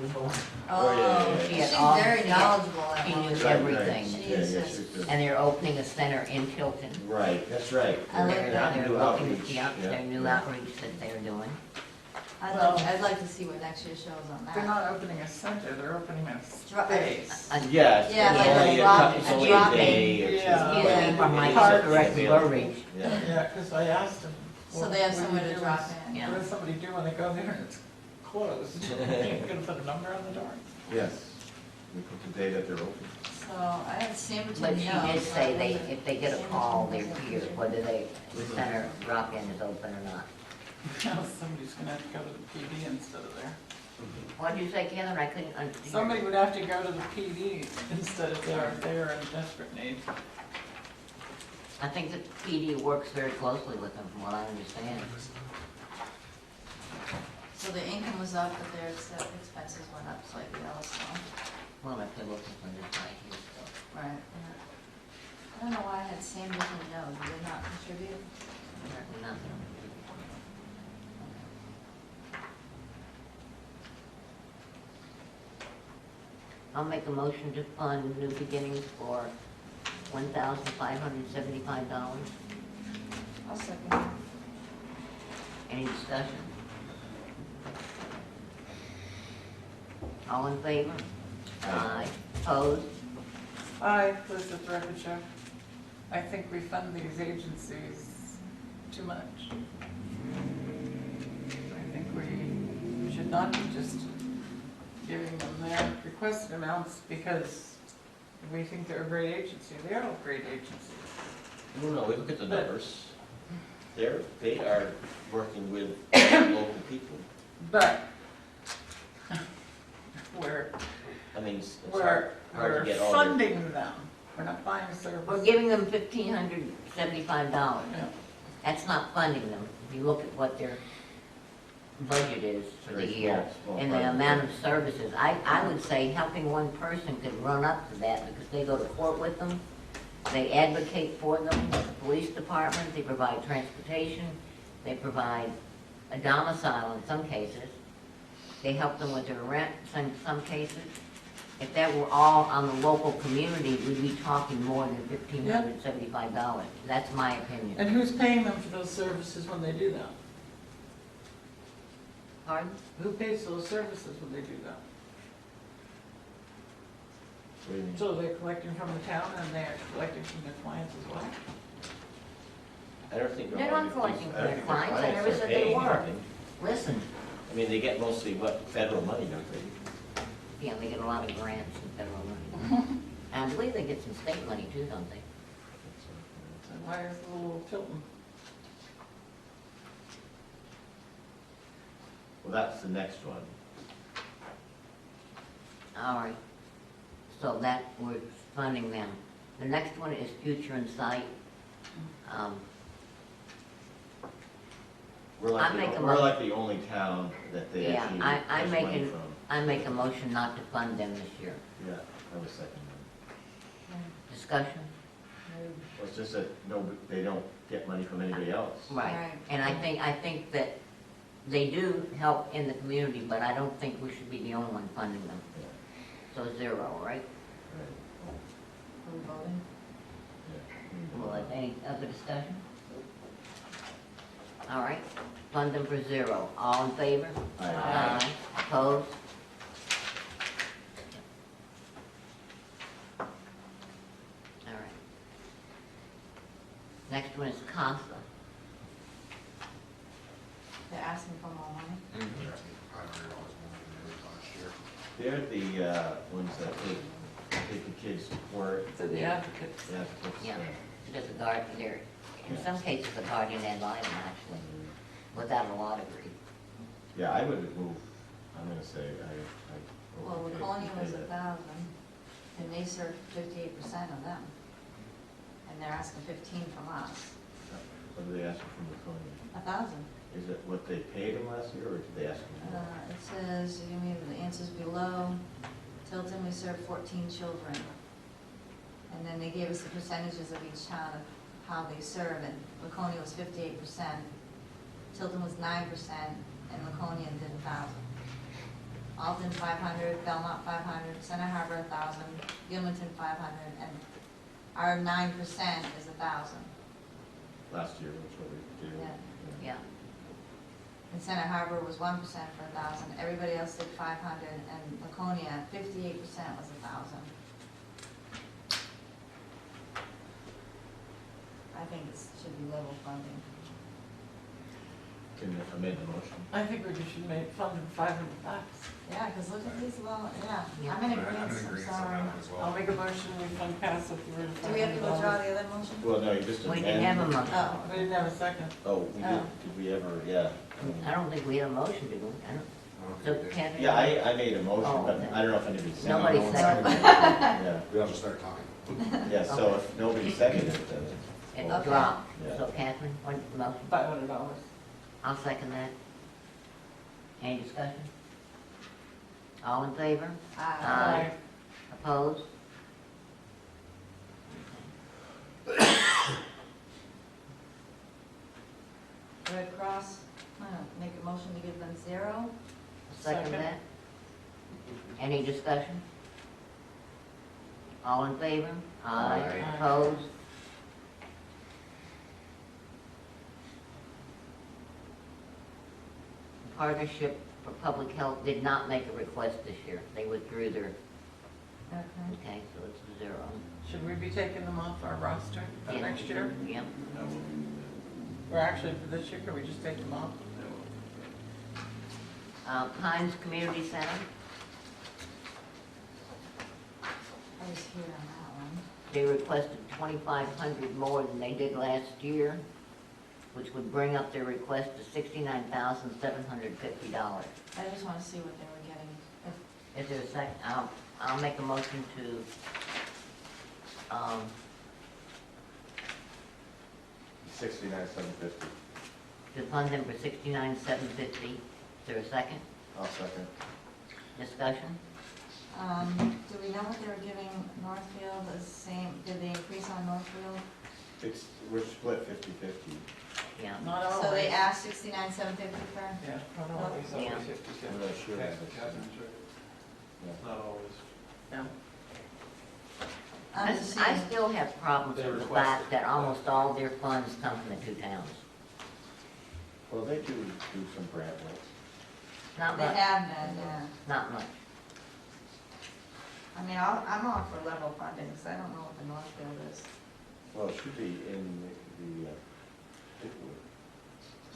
Newborn. Oh, yeah, yeah, She yeah. had all- She's very she had- knowledgeable at she one. knew Right, everything. right. She Yeah, is yeah, just- she's good. And they're opening a center in Tilton. Right, that's right. I like They're that. They're new looking, outreach, yeah, their new outreach that they're doing. I'd like to see what next year shows on They're that. not opening a center, they're opening a Dro- space. A- Yeah, it's Yeah, like only a drop- it's a only drop-in. day or two. Yeah. Excuse me for my Hard. correct verbiage. Yeah. Yeah, because I asked them. So they have what do somewhere you to do drop when- in. Yeah. What does somebody do when they go there and it's closed? You're gonna put a number on the door? Yes. We put the day that they're open. So I had Sanborn But she know. did so say I they, wondered if they get a if call, Sanborn they're was here, here. whether the center drop-in is open or not. Now somebody's gonna have to go to the PD instead of there. What'd you say, Kevin? I couldn't understand. Somebody would have to go to the PD instead of there, if they are in desperate need. I think that PD works very closely with them, from what I understand. So the income was up, but their expenses went up slightly also. Well, if they're looking for this right here, so. Right. Yeah. I don't know why I had Sanborn know. Did they not contribute? Apparently nothing. I'll make a motion to fund New Beginnings for $1,575. I'll second it. Any discussion? All in favor? Aye. Opposed? Please let the record show. I think we fund these agencies too much. I think we should not be just giving them their requested amounts because we think they're a great agency. They are a great agency. No, no, we look at the But- numbers. They are working with local people. But we're, I mean, it's we're, hard to we're get all their. funding them. We're not buying a service. We're giving them $1,575. Yeah. That's not funding them. If you look at what their budget is for the Very year small and the budget. amount of services, I would say helping one person could run up to that because they go to court with them. They advocate for them with the police department, they provide transportation, they provide a domicile in some cases. They help them with their rent in some cases. If that were all on the local community, we'd be talking more than $1,575. That's my opinion. And who's paying them for those services when they do that? Pardon? Who pays for those services when they do that? What do you mean? So they're collecting from the town and they're collecting from their clients as well? I don't think. They're not collecting from their clients. I never are said they paying were. anything. Listen, I mean, they get mostly what, federal money, don't they? yeah, they get a lot of grants and federal money. And I believe they get some state money too, don't they? So why is the little Tilton? Well, that's the next one. All right. So that, we're funding them. The next one is Future in Sight. We're like, I make a we're mo- like the only town that they Yeah, actually I push make money an- from. I make a motion not to fund them this year. Yeah, I was second one. Discussion? Well, it's just that, no, they don't get money from anybody else. Right. Right. And I think that they do help in the community, but I don't think we should be the only one funding them. Yeah, So 0, right? right, Who voting? yeah. Well, any other discussion? All right, fund them for 0. All in favor? Aye. Opposed? All right. Next one is CASA. They're asking for more money. $500 more than they were last year. They're the ones that take the kids to work. To the advocates. Yeah. Yeah. There's a guardian there. In some cases, a guardian ad litem actually, without a law degree. Yeah, I would move, I'm gonna say, Well, Laconia was 1,000, and they served 58% of them. And they're asking 15 from us. What did they ask from the 1,000. Is it what they paid them last year, or did they ask them more? It says, give me the answers below. Tilton, we served 14 children. And then they gave us the percentages of each town of how they serve, and Laconia was 58%, Tilton was 9%, and Laconia did 1,000. Alton 500, Belmont 500, Center Harbor 1,000, Gilmanton 500, and our 9% is 1,000. Last year, that's what we did. Yeah. Yeah. And Center Harbor was 1% for 1,000, everybody else did 500, and Laconia, 58% was 1,000. I think it should be level funding. Can you amend the motion? I think we should make fund them $500. Yeah, because look at these, well, yeah, Yeah. I'm in I'm in agreement, I'm agreement on sorry. that one as I'll well. make a motion, we fund CASA through to $500. Do we have to withdraw the other motion? Well, no, you just We amend. didn't have a motion. Oh, We didn't have a second. Oh, we did, Oh. did we ever, yeah. I don't think we had a motion, did we? I don't. So Kathy? Yeah, I made a motion, Oh, but okay. I don't know if anybody seconded it. Nobody No one seconded it. Yeah, We all just started talking. yeah, so if nobody seconded it, then. It Okay. dropped. Yeah. So Catherine, what's the motion? $500. I'll second that. Any discussion? All in favor? aye. Opposed? Red Cross, make a motion to give them 0. Second Second. that. Any discussion? All in favor? Aye. Opposed? The Partnership for Public Health did not make a request this year. They withdrew their, Okay. okay, so it's 0. Should we be taking them off our roster for Yeah. next year? Yep. Or actually for this year, can we just take them off? Hines Community Center, I was here on that one. they requested 2,500 more than they did last year, which would bring up their request to $69,750. I just wanna see what they were getting. Is there a second? I'll make a motion to, 69,750. to fund them for $69,750. Is there a second? I'll second. Discussion? Do we know what they were giving Northfield, the same, did they increase on Northfield? We're split 50/50. Yeah. Not always. So they asked 69,750 for? Yeah, not always, Yeah. always 50/50. I'm not sure. Catherine's right. Yeah. Not always. Yeah. I'm just I seeing, still have problems They with the requested fact that almost all their funds come from the two towns. Well, they do some grant work. Not they much, have been, yeah. not much. I mean, I'm all for level funding, because I don't know what the Northfield is. Well, it should be in the paperwork.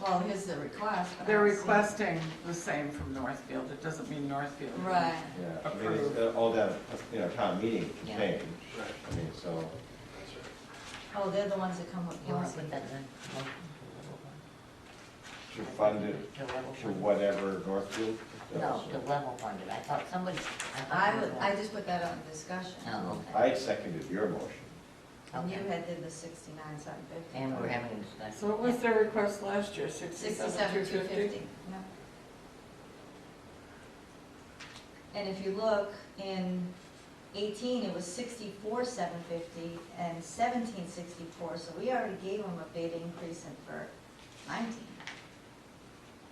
Well, here's the request, but I They're don't see- requesting the same from Northfield, it doesn't mean Northfield. Right. Yeah, I mean, it's all that, town meeting Yeah. contained. Right, I mean, so, that's right. Oh, they're the ones that come with You want to policy. put that in? to fund it To level to fund it? whatever Northfield does. No, to level fund it. I thought somebody. I just put that on discussion. Oh, okay. I seconded your motion. And you Okay. had did the 69,750. And we're having a discussion. So what was their request last year, 67,250? 67,250, yeah. And if you look, in 18, it was 64,750 and 17,64, so we already gave them a big increase in for 19.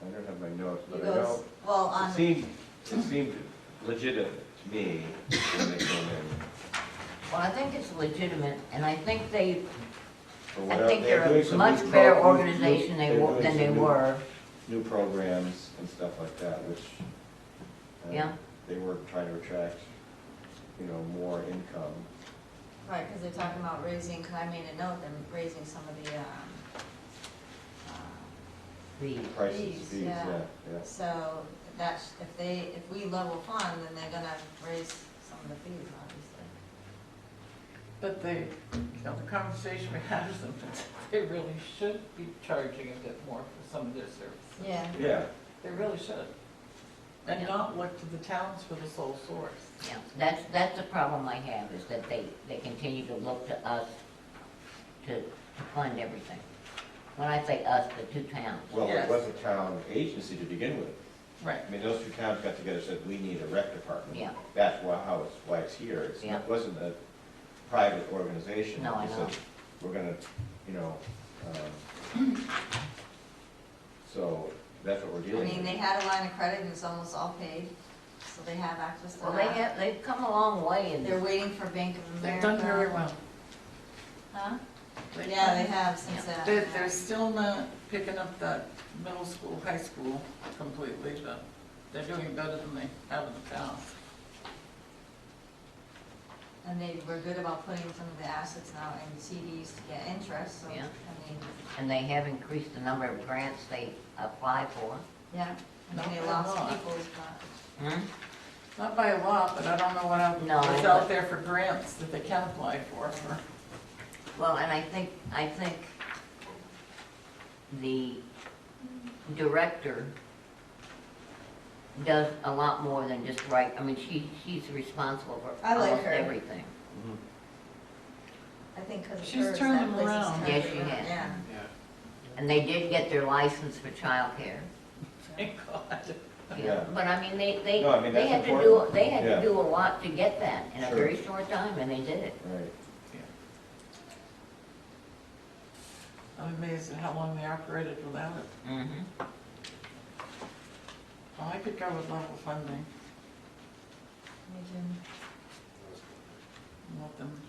I don't have my notes, You but I go, know, well, on, it seemed legitimate to me when they came in. Well, I think it's legitimate, and I think they, For I whatever- think they're doing a some much new better they're organization doing than they some were. New programs and stuff like that, which. Yeah. They were trying to attract, more income. right, because they're talking about raising, because I made a note, they're raising some of the, The, Prices, Fees, fees, yeah. yeah. so that's, if we level fund, then they're gonna raise some of the fees, obviously. But the conversation we had is that they really should be charging a bit more for some of their services. Yeah. Yeah, They really should. And Yeah. not look to the towns for the sole source. yeah, that's the problem I have, is that they continue to look to us to fund everything. When I say us, the two towns. well, Yes. it was a town agency to begin with. Right. I mean, those two towns got together and said, we need a rec department. Yeah. That's why it's here. Yeah. It wasn't a private organization. No, I They know. said, we're gonna, so that's what we're I dealing mean, with. they had a line of credit and it's almost all paid, so they have access to Well, that. they've come a long way in They're waiting for Bank of They've America. done very well. Huh? They've Yeah, done- they have since that. They're still not picking up that middle school, high school completely, but they're doing better than they have in the past. And they were good about putting some of the assets now in CDs to get interest, so, Yeah. I mean, And they have increased the number of grants they apply for. yeah. I Not mean, they by lost law. people, but, Hmm? Not by a lot, but I don't know what else No, is but- out there for grants that they can apply for. Well, and I think the director does a lot more than just write, I mean, she's responsible for I like almost her. everything. Mhm. I think because of She's hers, turned that them place is around. turned Yes, she around, has. Yeah. Yeah. And they did get their license for childcare. Thank God. Yeah. But I mean, they No, I mean, that's had to important. they had Yeah. to do a lot to get that in a Sure. very short time, and they did it. Right. I'm amazed at how long they operated without it. Mm-hmm. Well, I could go with level funding Me too. and let them.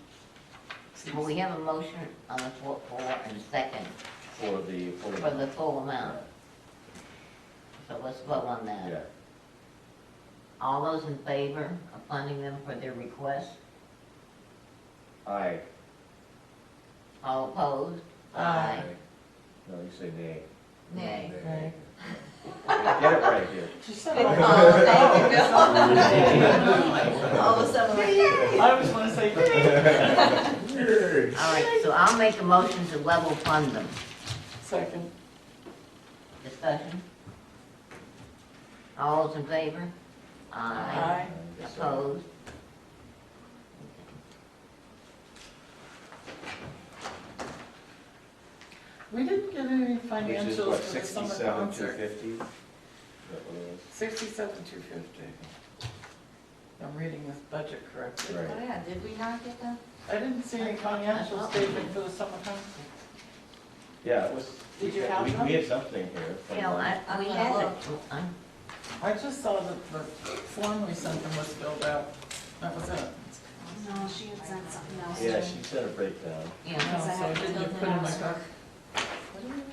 Well, we have a motion on the floor and a second For the. for the full amount. So let's vote on that. Yeah. All those in favor of funding them for their request? Aye. All opposed? Aye. No, you say nay. Nay. Okay. Get it right here. She said, Good oh, call, thank you, oh, All of a sudden, we're like, I always want to say, yay. All right, so I'll make a motion to level fund them. Second. Discussion? All those in favor? Aye. Opposed? We didn't get any Which is financials what, for the summer 67, concert. 250? 67,250. I'm reading this budget correctly. Right. oh yeah, did we not get that? I didn't see any financial statement for the summer concert. Yeah, it was. Did you have them? We had something here. from, Yeah, we I'm had gonna it. look. I just saw that the form we sent them was filled out. That was it. No, she had sent something else. Yeah, too. she sent a breakdown. No, Yeah, Because I so have didn't you Tilton put in my Budget. car? What do you mean?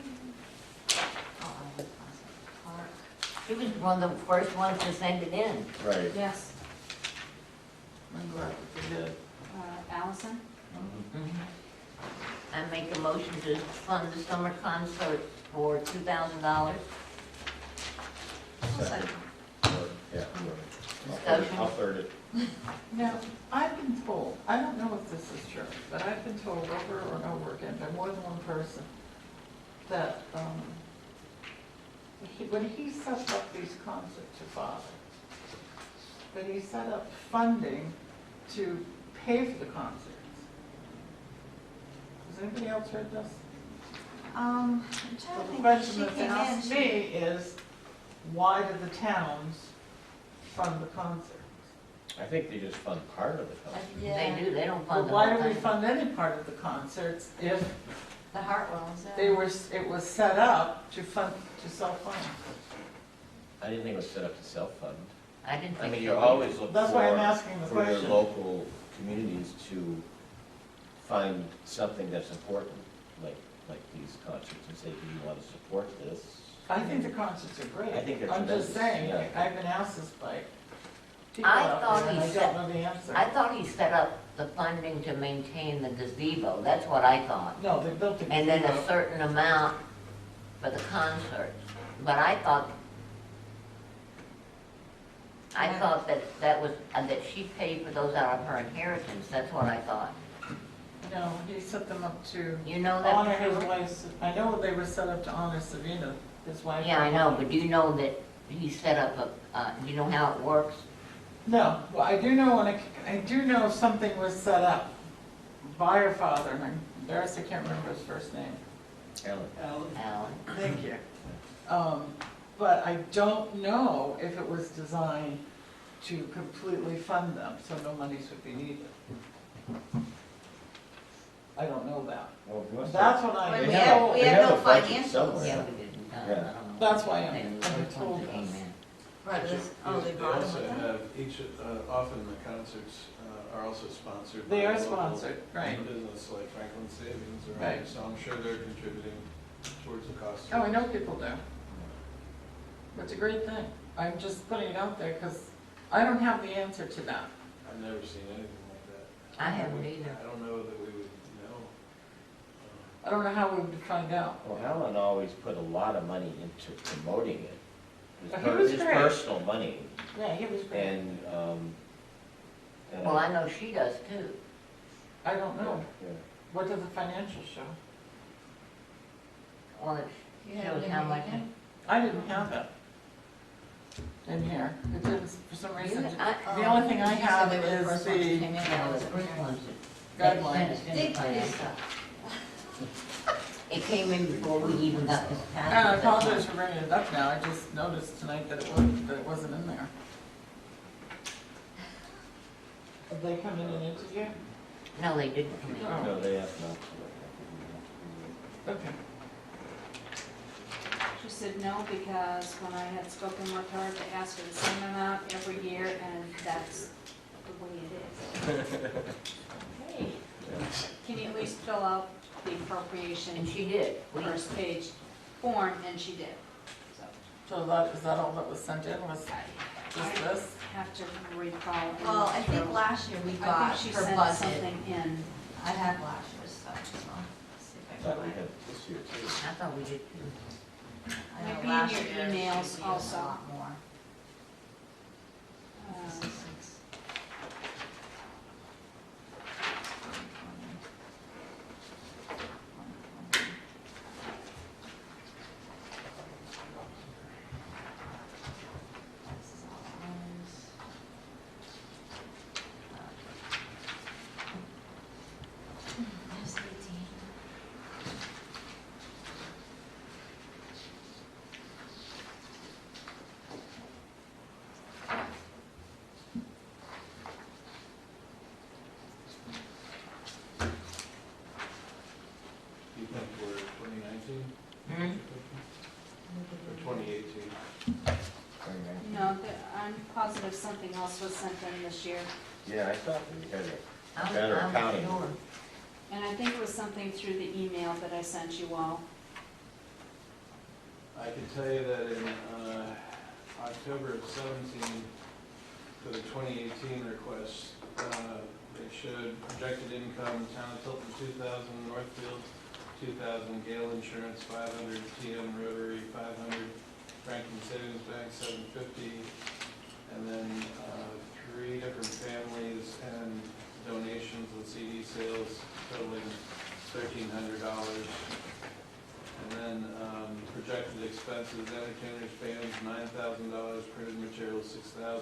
Oh, I was Park. she was one of the first ones to send it in. Right. Yes, I'm glad that they did. Allison? I make a motion to fund the summer concert for $2,000. Second. Yeah. Discussion? I'll third it. Now, I've been told, I don't know if this is true, but I've been told over and over again by more than one person that when he sets up these concerts to father, that he set up funding to pay for the concerts. Has anybody else heard this? I'm So trying to the think, question she that's came in, asked me is, why do the towns fund the concerts? I think they just fund part of the concert. yeah, They do, they don't Well, fund the why whole do we thing. fund any part of the concerts if the Hartwells, yeah. it was set up to self-fund? I didn't think it was set up to self-fund. I didn't I think mean, so you either. always look That's why I'm asking the for your question. local communities to find something that's important, like these concerts, and say, do you want to support this? I think the concerts are great. I think they're I'm just tremendous, saying, yeah. I've been asked this by people I out thought there, and he I said- don't know the answer. I thought he set up the funding to maintain the gazebo, that's what I thought. No, they built a And then a gazebo. certain amount for the concerts. But I thought that was, that she paid for those out of her inheritance, that's what I thought. No, he set them up to You know that? honor his Trevor? wife's, I know they were set up to honor Savina, his wife. Yeah, I know, but do you know that he set up do you know how it works? No, well, I do know I do know something was set up by her father, and I'm embarrassed I can't remember his first name. Alan? Alan? Thank you. But I don't know if it was designed to completely fund them, so no monies would be needed. I don't know that. Well, we must That's have- what I Wait, am we They have- told. we they have no a budget financials. somewhere. Yeah, we didn't. Yeah. I don't know. That's why I'm They- told they came us. in. Right, this, oh, they brought also them with them? have each, often the concerts are also sponsored. They by are a local sponsored, right. Business like Franklin Savings or Right. others, so I'm sure they're contributing towards the cost. Oh, I know people do. It's a great thing. I'm just putting it out there because I don't have the answer to that. I've never seen anything like that. I haven't either. I don't know that we would know. I don't know how we would find out. Well, Alan always put a lot of money into promoting it. He was His great. personal money, Yeah, he was great. and, Well, I know she does too. I don't know. Yeah. What does the financials show? Well, it You have shows it in how the much. weekend? I didn't have it in here. It didn't, for some reason. I- The only thing I You said have they were the is first ones that came the in. Yeah, the first ones that. guidelines. Dig for this stuff. It came in before we even got this And I passed. apologize for bringing it up now. I just noticed tonight that it wasn't in there. Have they come in and interviewed? No, they didn't come in. Oh. No, they have not. Okay. She said no, because when I had spoken with her, they asked for the same amount every year, and that's the way it is. Hey, can you at least fill out the appropriation And she did. first page form, and she did. So So is that all that was sent in, was just this? I have to recall. and Well, I throw- think last year we I got think she her sent budget. something in. I have last year's stuff, so let's see if I Thought can we find had it. this year too. I thought we did too. I know Might be in last your year emails she used also. a lot more. Um, There's 18. You think we're 2019 Hmm? or 2018? No, I'm positive something else was sent in this year, Yeah, I thought we had it. I'm Better accounting. sure. and I think it was something through the email that I sent you all. I can tell you that in October of 17, for the 2018 request, they showed projected income, Town of Tilton 2,000, Northfield 2,000, Gale Insurance 500, TM Rotary 500, Franklin Savings Bank 750, and then 3 different families and donations with CD sales totaling $1,300. And then projected expenses, entertainers, bands, $9,000, printed materials, $6,000,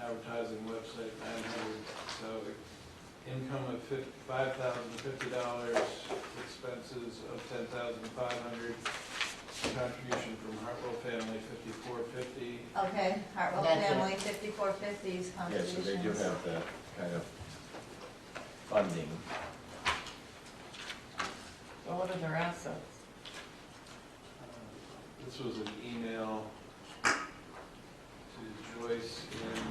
advertising website, $900. So income of $5,050, expenses of $10,500, contribution from Hartwell family, $5,450. Okay, Hartwell That's it. family, 5450's Yeah, contributions. so they do have that kind of funding. So what are their assets? This was an email to Joyce in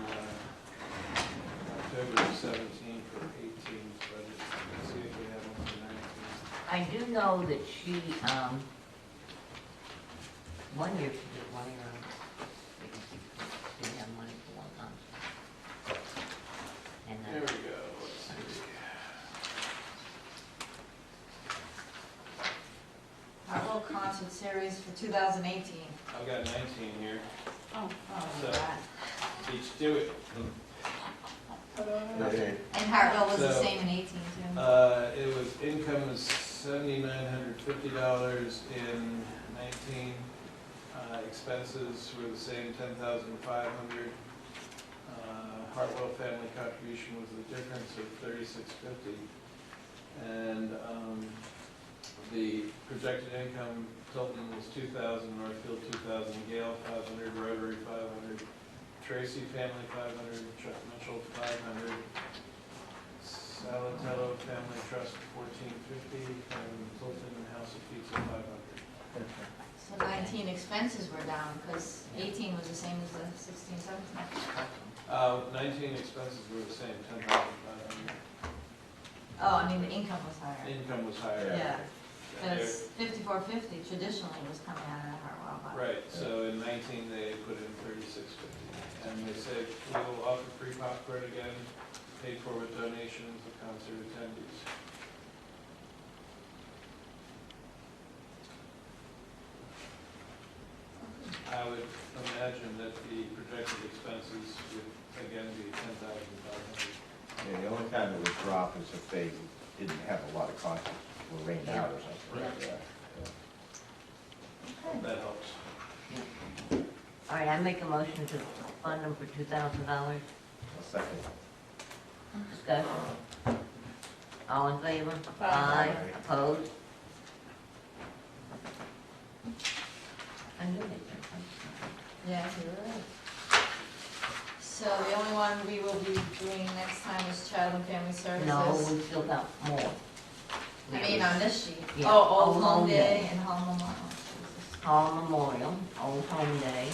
October of 17 for 18's budget. Let's see if we have one for 19. I do know that she, one year she did one year, she didn't have money for one time. And There we go, let's see. Hartwell concert series for 2018. I've got 19 here. Oh, Oh, So- look at that. Each do it. Okay. And Hartwell was the So, same in 18 too. It was, income was $7,950 in 19. Expenses were the same, $10,500. Hartwell family contribution was the difference of $3,650. And the projected income, Tilton was $2,000, Northfield $2,000, Gale $500, Rotary $500, Tracy family $500, Chuck Mitchell $500, Salatello Family Trust $1,450, and Tilton House of Pizza $500. So 19 expenses were down because 18 was the same as the 16, 17. 19 expenses were the same, $10,500. Oh, I mean, the income was higher. Income was higher. Yeah, And because 5450 traditionally was coming out of Hartwell. but- Right, so in 19, they put in $3,650. And they said, we will offer free popcorn again, paid for with donations of concert attendees. I would imagine that the projected expenses would again be $10,500. Yeah, the only time it would drop is if they didn't have a lot of concerts, were rained out or something. Right. Yeah, yeah. That helps. all right, I make a motion to fund them for $2,000. A second. Discussion. All in favor? Aye. Opposed? I knew it. Yeah, you're right. So the only one we will be doing next time is Child and Family Services. No, we still got more. I mean, on this sheet. Yeah. Oh, Old Old Home Home Day Day. and Home Memorial. Jesus. Hall Memorial, Old Home Day,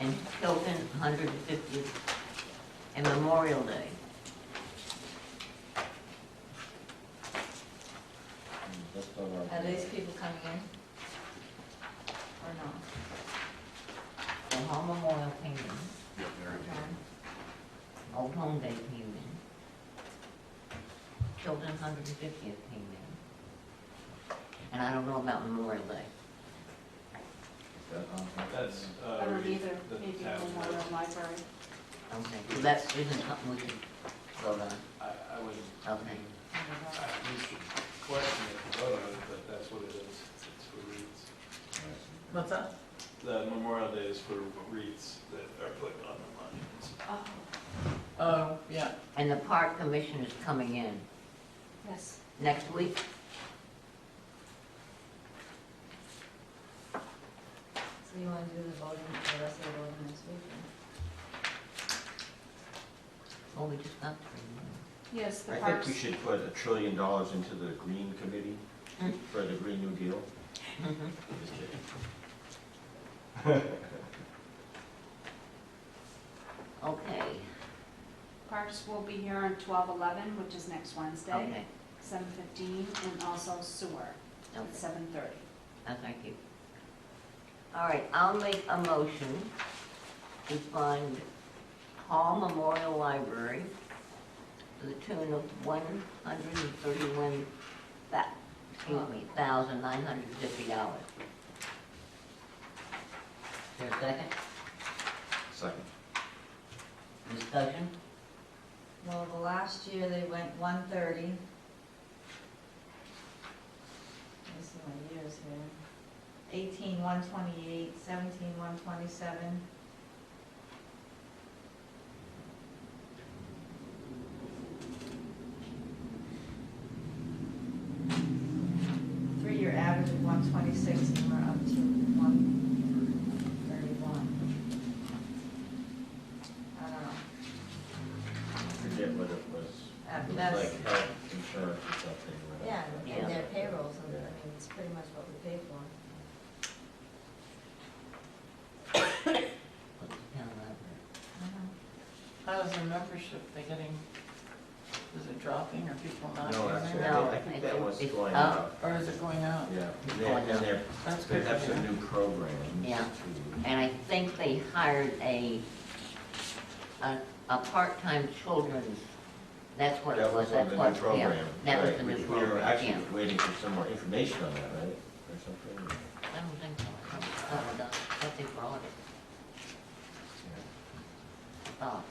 and Tilton 150th, and Memorial Day. That's not our- Are these people coming in? Or no? The Hall Memorial came in, Yep, they're in. Okay. Old Home Day came in, Tilton 150th came in, and I don't know about Memorial Day. That's, I don't either, the maybe town Memorial does. Library. Okay, so that isn't something we can vote on. I would, Okay. you should question it, vote on it, but that's what it is. It's for REITs. What's that? The Memorial Day is for REITs that are putting on the monuments. Oh, Oh, yeah. And the park commission is coming in yes. next week? So you wanna do the voting, the rest of the voting next week? Well, we just got three. Yes, the I think parks. we should put $1 trillion into the Green Committee for the Green New Deal. Mhm. Just kidding. Okay, Parks will be here on 12/11, which is next Wednesday, okay, 7:15, and also sewer okay. at 7:30. Thank you. All right, I'll make a motion to fund Hall Memorial Library to the tune of $131,950. Is there a second? Second. Discussion? Well, the last year they went 130. Let me see my years here. 18, 128, 17, 127. Three-year average of 126, and we're up to 131. I don't know. Forget what it was. At It was best, like health insurance or something. whatever. yeah, Yeah. and their payrolls, and, I Yeah. mean, it's pretty much what we pay for. What's the town library? How's their membership? They getting, is it dropping or people not No, using actually, it? No, I think that was it's going up. up. Or is it going out? Yeah, It's and going up. That's they good. have to some hear. new programs. Yeah. too. And I think they hired a part-time children's, that's what it That was, was on that's the what, new program. yeah. That was right, the new which We were program, actually yeah. waiting for some more information on that, right? Or something? I don't think so, I thought they brought it, I thought.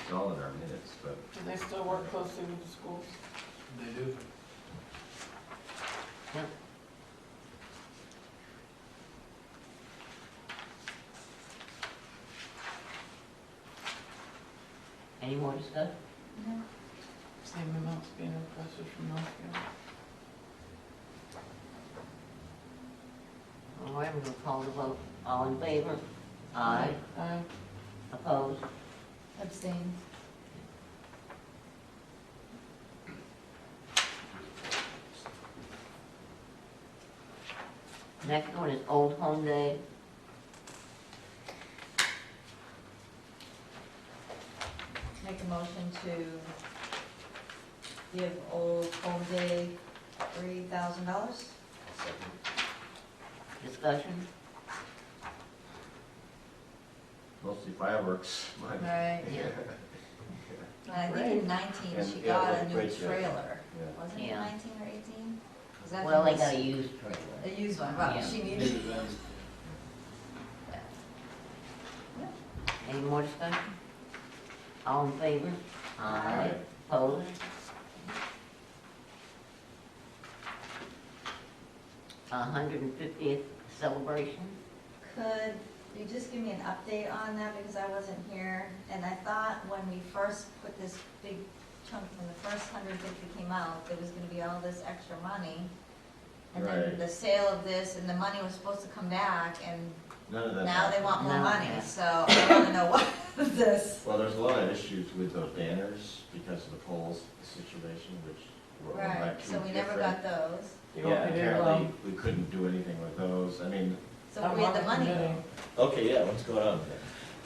It's all in our minutes, but Do they still work closely with the schools? They do. Yep. Any more discussion? Same amounts being requested from Northfield. All right, we're gonna call the vote. All in favor? Aye. Aye. Opposed? Abstain. Next one is Old Home Day. Make a motion to give Old Home Day $3,000. Discussion? mostly fireworks. Right. Yeah. And I think in 19, And, she yeah, got like a new great show. trailer. Yeah. Wasn't it Yeah. 19 or 18? Was that Well, the they got a most- used trailer. A used one, well, Yeah. she Maybe needed. then, Any more discussion? All in favor? Aye. Opposed? A 150th celebration? Could you just give me an update on that, because I wasn't here, and I thought when we first put this big chunk, when the first 150 came out, there was gonna be all this extra money. And then Right. the sale of this, and the money was supposed to come back, and None of that. now they happened. want more No, money, yeah. so I wanna know what this. Well, there's a lot of issues with those banners because of the polls situation, which were all Right, actually so we never got different. those, You Yeah, want me to, apparently, we couldn't do anything with those. I mean, so I'm we had on the the money. committee. okay, yeah, what's going on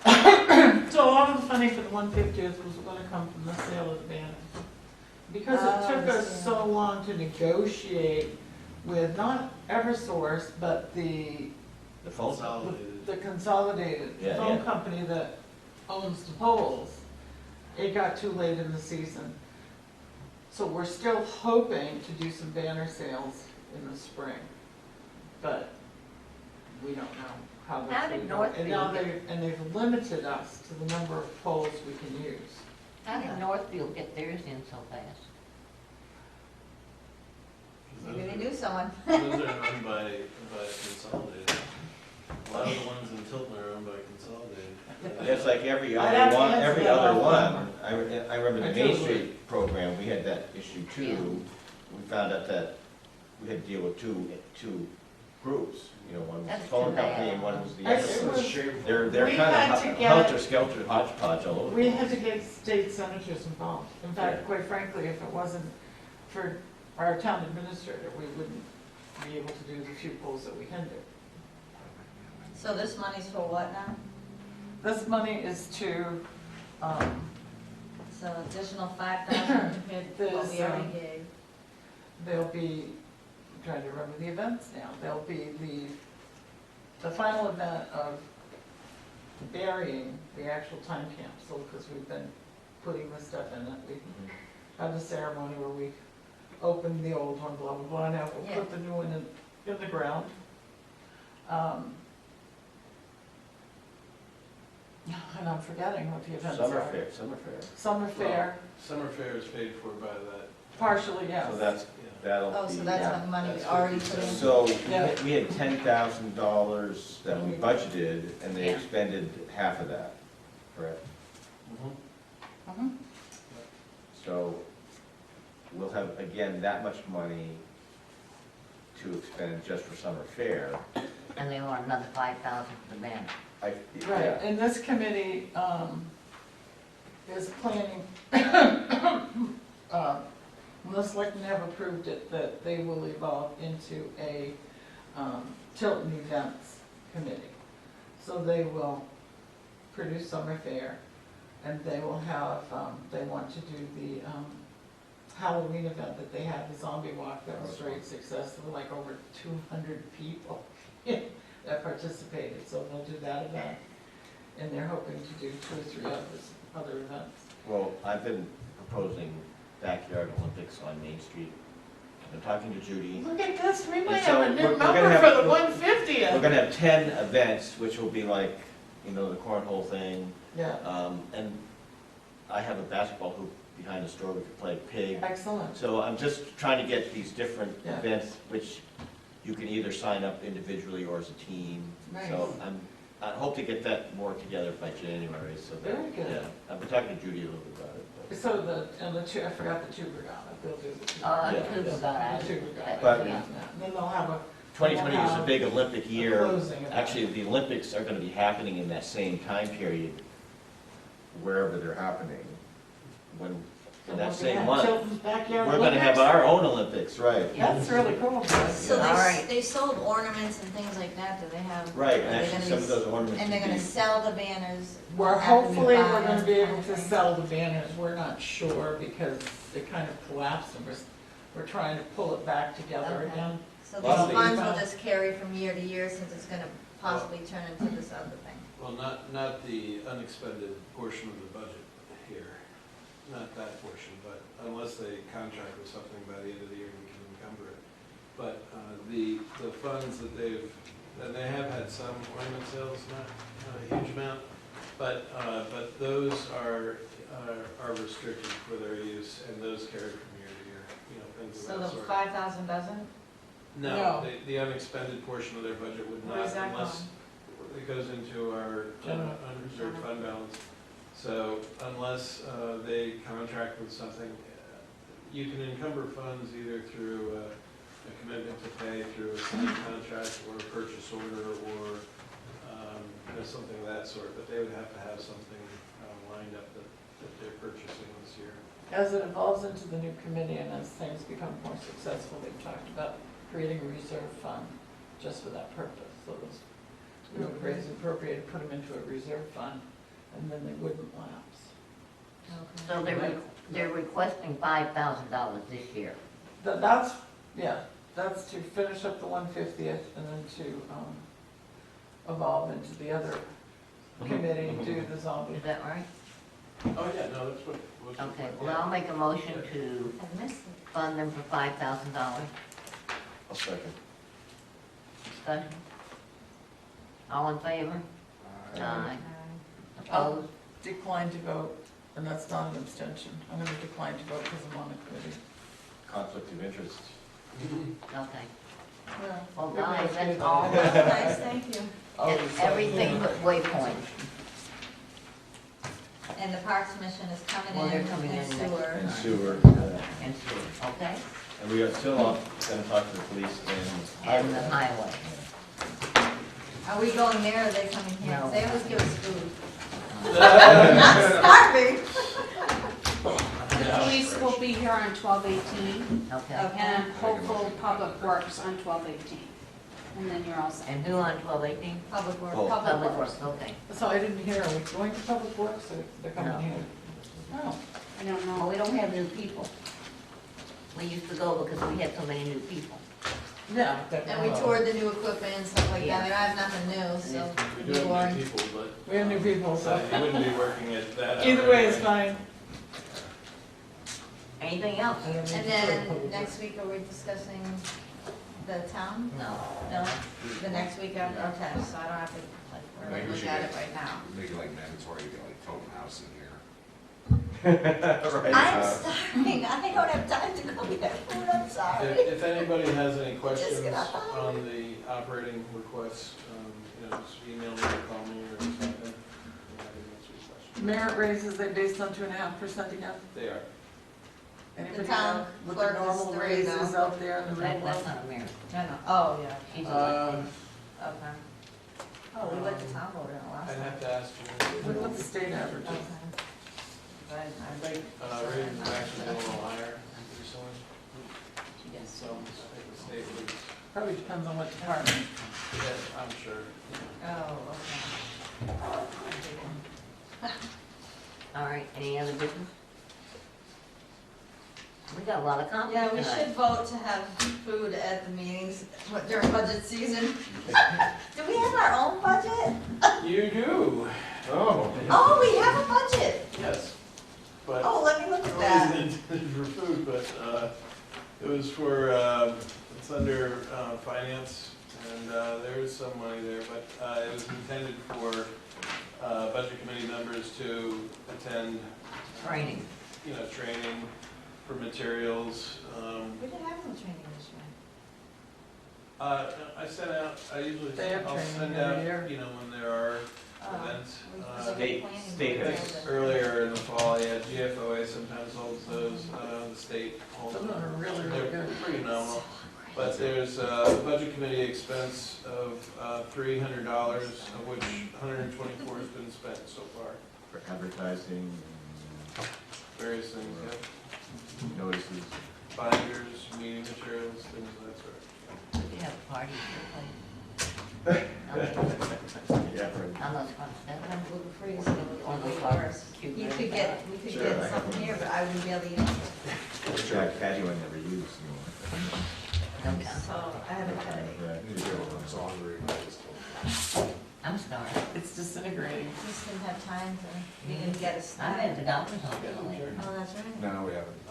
there? So a lot of the funding for the 150th was gonna come from the sale of the banners. Because Oh, it took us yeah. so long to negotiate with not Eversource, but the The phone call? consolidated. the consolidated Yeah, phone yeah. company that owns the polls, it got too late in the season. So we're still hoping to do some banner sales in the spring. But we don't know how How that's did going to go. And now Northfield they've limited us to the number of poles we can use. How did Northfield get theirs in so fast? Maybe they knew someone. Those are owned by Consolidated. A lot of the ones in Tilton are owned by Consolidated. It's like every I'd have other to one, answer every that other off one. I remember I the Main totally- Street program, we had that issue too. We found out that we had to deal with two groups, you know, one was the That's phone too bad. company and one was the I- other. it was- They're We kind had of to get- helter-skelter, hodgepodge all over. We the had to place. get state senators involved. In fact, Yeah. quite frankly, if it wasn't for our town administrator, we wouldn't be able to do the few polls that we can do. So this money's for what now? This money is to, So additional 5,000 compared to what There's, we already gave. there'll be, I'm trying to remember the events now, there'll be the final event of burying the actual time capsule, because we've been putting the stuff in it. We Mhm. have a ceremony where we open the old one, blah, blah, blah, now we'll Yeah. put the new one in the ground. And I'm forgetting what the events are. Summer fair. Summer fair, Summer fair is paid for by that, partially, yes. So that's, yeah. that'll Oh, be. so that's Yeah. when money That's already what put you in. said. So Yeah. we had $10,000 that we budgeted and they Yeah. expended half of that, correct? Mhm. Mhm. So we'll have, again, that much money to expend just for summer fair. And they want another 5,000 for the band. Right, Yeah. and this committee is planning, the selectmen have approved it, that they will evolve into a Tilton Events Committee. So they will produce summer fair, and they will have, they want to do the Halloween event that they had, the zombie walk, that was very successful, like over 200 people that participated, so they'll do that event. And they're hoping to do 2 or 3 other events. Well, I've been proposing backyard Olympics on Main Street. I've been talking to Judy. Look at this, we might And so have a new we're gonna number have- for the We're 150th. gonna have 10 events, which will be like, you know, the cornhole thing. Yeah, And I have a basketball hoop behind the store, we could play pig. excellent. So I'm just trying to get these different Yeah. events, which you can either sign up individually or as a team. So Nice. I hope to get that more together by January, so that. Very good. Yeah, I've been talking to Judy a little bit about it. but- So and I forgot the tuber got it, they'll do the tuber. Oh, the Yeah, tuber got it. The tuber got it, But- yeah. And then they'll have a 2020 is a big Olympic year. closing event. Actually, the Olympics are gonna be happening in that same time period, wherever they're happening. When, in that same month. Children's backyard We're gonna have Olympics. our own Olympics, right. That's really cool. So All right. they sold ornaments and things like that, do they have? Right, are and they actually, gonna some be- of those ornaments. And they're would gonna be- sell the banners? We're after they hopefully, buy we're gonna them, be kind able of to thing? sell the banners, we're not sure, because it kind of collapsed, and we're trying to pull it back together Okay. again. So Well, these funds will about- just carry from year to year since it's gonna possibly turn into this other thing? Well, not the unexpended portion of the budget here, not that portion, but unless they contract with something by the end of the year, we can encumber it. But the funds that and they have had some ornament sales, not a huge amount, but those are restricted for their use, and those carry from year to year, you know, things So of the that sort. 5,000 doesn't? No, No. the unexpended portion of their budget would Where not, is that unless it goes into our General. unreserved fund balance. So unless they contract with something, you can encumber funds either through a commitment to pay through a signed contract or a purchase order or something of that sort, but they would have to have something lined up that they're purchasing this year. As it evolves into the new committee and as things become more successful, we've talked about creating a reserve fund just for that purpose. So those, we would raise and appropriate, put them into a reserve fund, and then they wouldn't lapse. So they're requesting $5,000 this year. That's to finish up the 150th and then to evolve into the other committee, do the zombie. Is that right? Oh, yeah, no, that's what. Okay, well, I'll make a motion to I missed it. fund them for $5,000. I'll second. Discussion? All in favor? Aye. Opposed? Decline to vote, and that's not an abstention. I'm gonna decline to vote because I'm on the committee. Conflict of interest. Okay. Well, Well, it guys, was that's good. all. Nice, thank you. It's everything but Waypoint. And the Parks Mission is coming Well, in, they're coming and in sewer. And sewer. And sewer, okay? And we are still gonna talk to the police And the highway. Are we going there or are they coming here? No. They always give us food. Not starving. The police will be here on 12/18, Okay. and hopeful public works on 12/18. And then you're all set. And who on 12/18? Public works. Oh. Public Works, okay. So I didn't hear, are we going to Public Works or they're coming No. here? Oh, I don't Well, know. we don't have new people. We used to go because we had so many new people. yeah. And we toured the new equipment and stuff like Yeah. that, and I have nothing new, so. We do have new people, but We have new people, so you wouldn't be working at that hour. either way is anyway. fine. Anything else? I don't need And to go to then Public next week, are we discussing the town? No. No? The next week, okay, so I don't have to, like, Maybe really we look should at get- it right now. Make it like mandatory, get like Tilton House in here. Right. I'm starving, I don't have time to go get food, I'm sorry. If anybody has any questions get up. on the operating requests, just email me or call me or something. and I can answer your questions. Merit raises, they based on 2.5% again? They are. Anybody town know what clerk the is normal 3 raises now. out there in the real That's world? not a merit. No, no, oh, yeah, She's Um, okay. Oh, we let the town vote in it last I'd time. have to ask you. Look what the state averages. Okay. But I think raises have actually been a little higher recently. Yes. So I think the state would, Probably depends on what department. yeah, I'm sure. Oh, okay. All right, any other business? We got a lot of comments Yeah, we tonight. should vote to have food at the meetings during budget season. Do we have our own budget? You do, Oh. Oh, we have a budget. yes, but. Oh, let me look at It that. wasn't intended for food, but it was for, it's under finance, and there is some money there, but it was intended for budget committee members to attend, Training. training for materials. We didn't have no training this year. I sent out, They have I'll training send every out, year. when there are events. State I has- think earlier in the fall, yeah, GFOA sometimes holds those, the state holds Some of them them. are really, really They're good. pretty nominal, but there's a budget committee expense of $300, of which 124 has been spent so far. For advertising, Various things, yeah, notices. binders, meeting materials, things of that sort. We could have a party here, like. Yeah, for I'm not gonna stand I'm gluten free, so it on would the be front. worse. We could get Sure, I something can- here, but I wouldn't be able to eat it. Jack Patty I never used. Okay. So I haven't had it. I'm so hungry. I just- I'm starving. It's disintegrating. Just didn't have time to, we didn't get a I'm snack. at the doctor's office. lately. Oh, that's right. No, we haven't.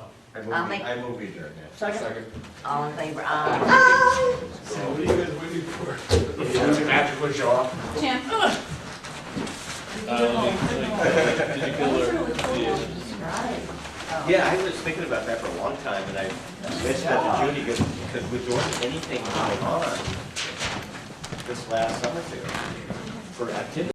I'll make- I moved adjourned, yeah. Second? All in favor? Aye. So what are you guys waiting for? Does it magically show up? Tim? Did you kill her? Yeah, I was thinking about that for a long time, and I mentioned that to Judy, because with there wasn't anything going on this last summer for activity.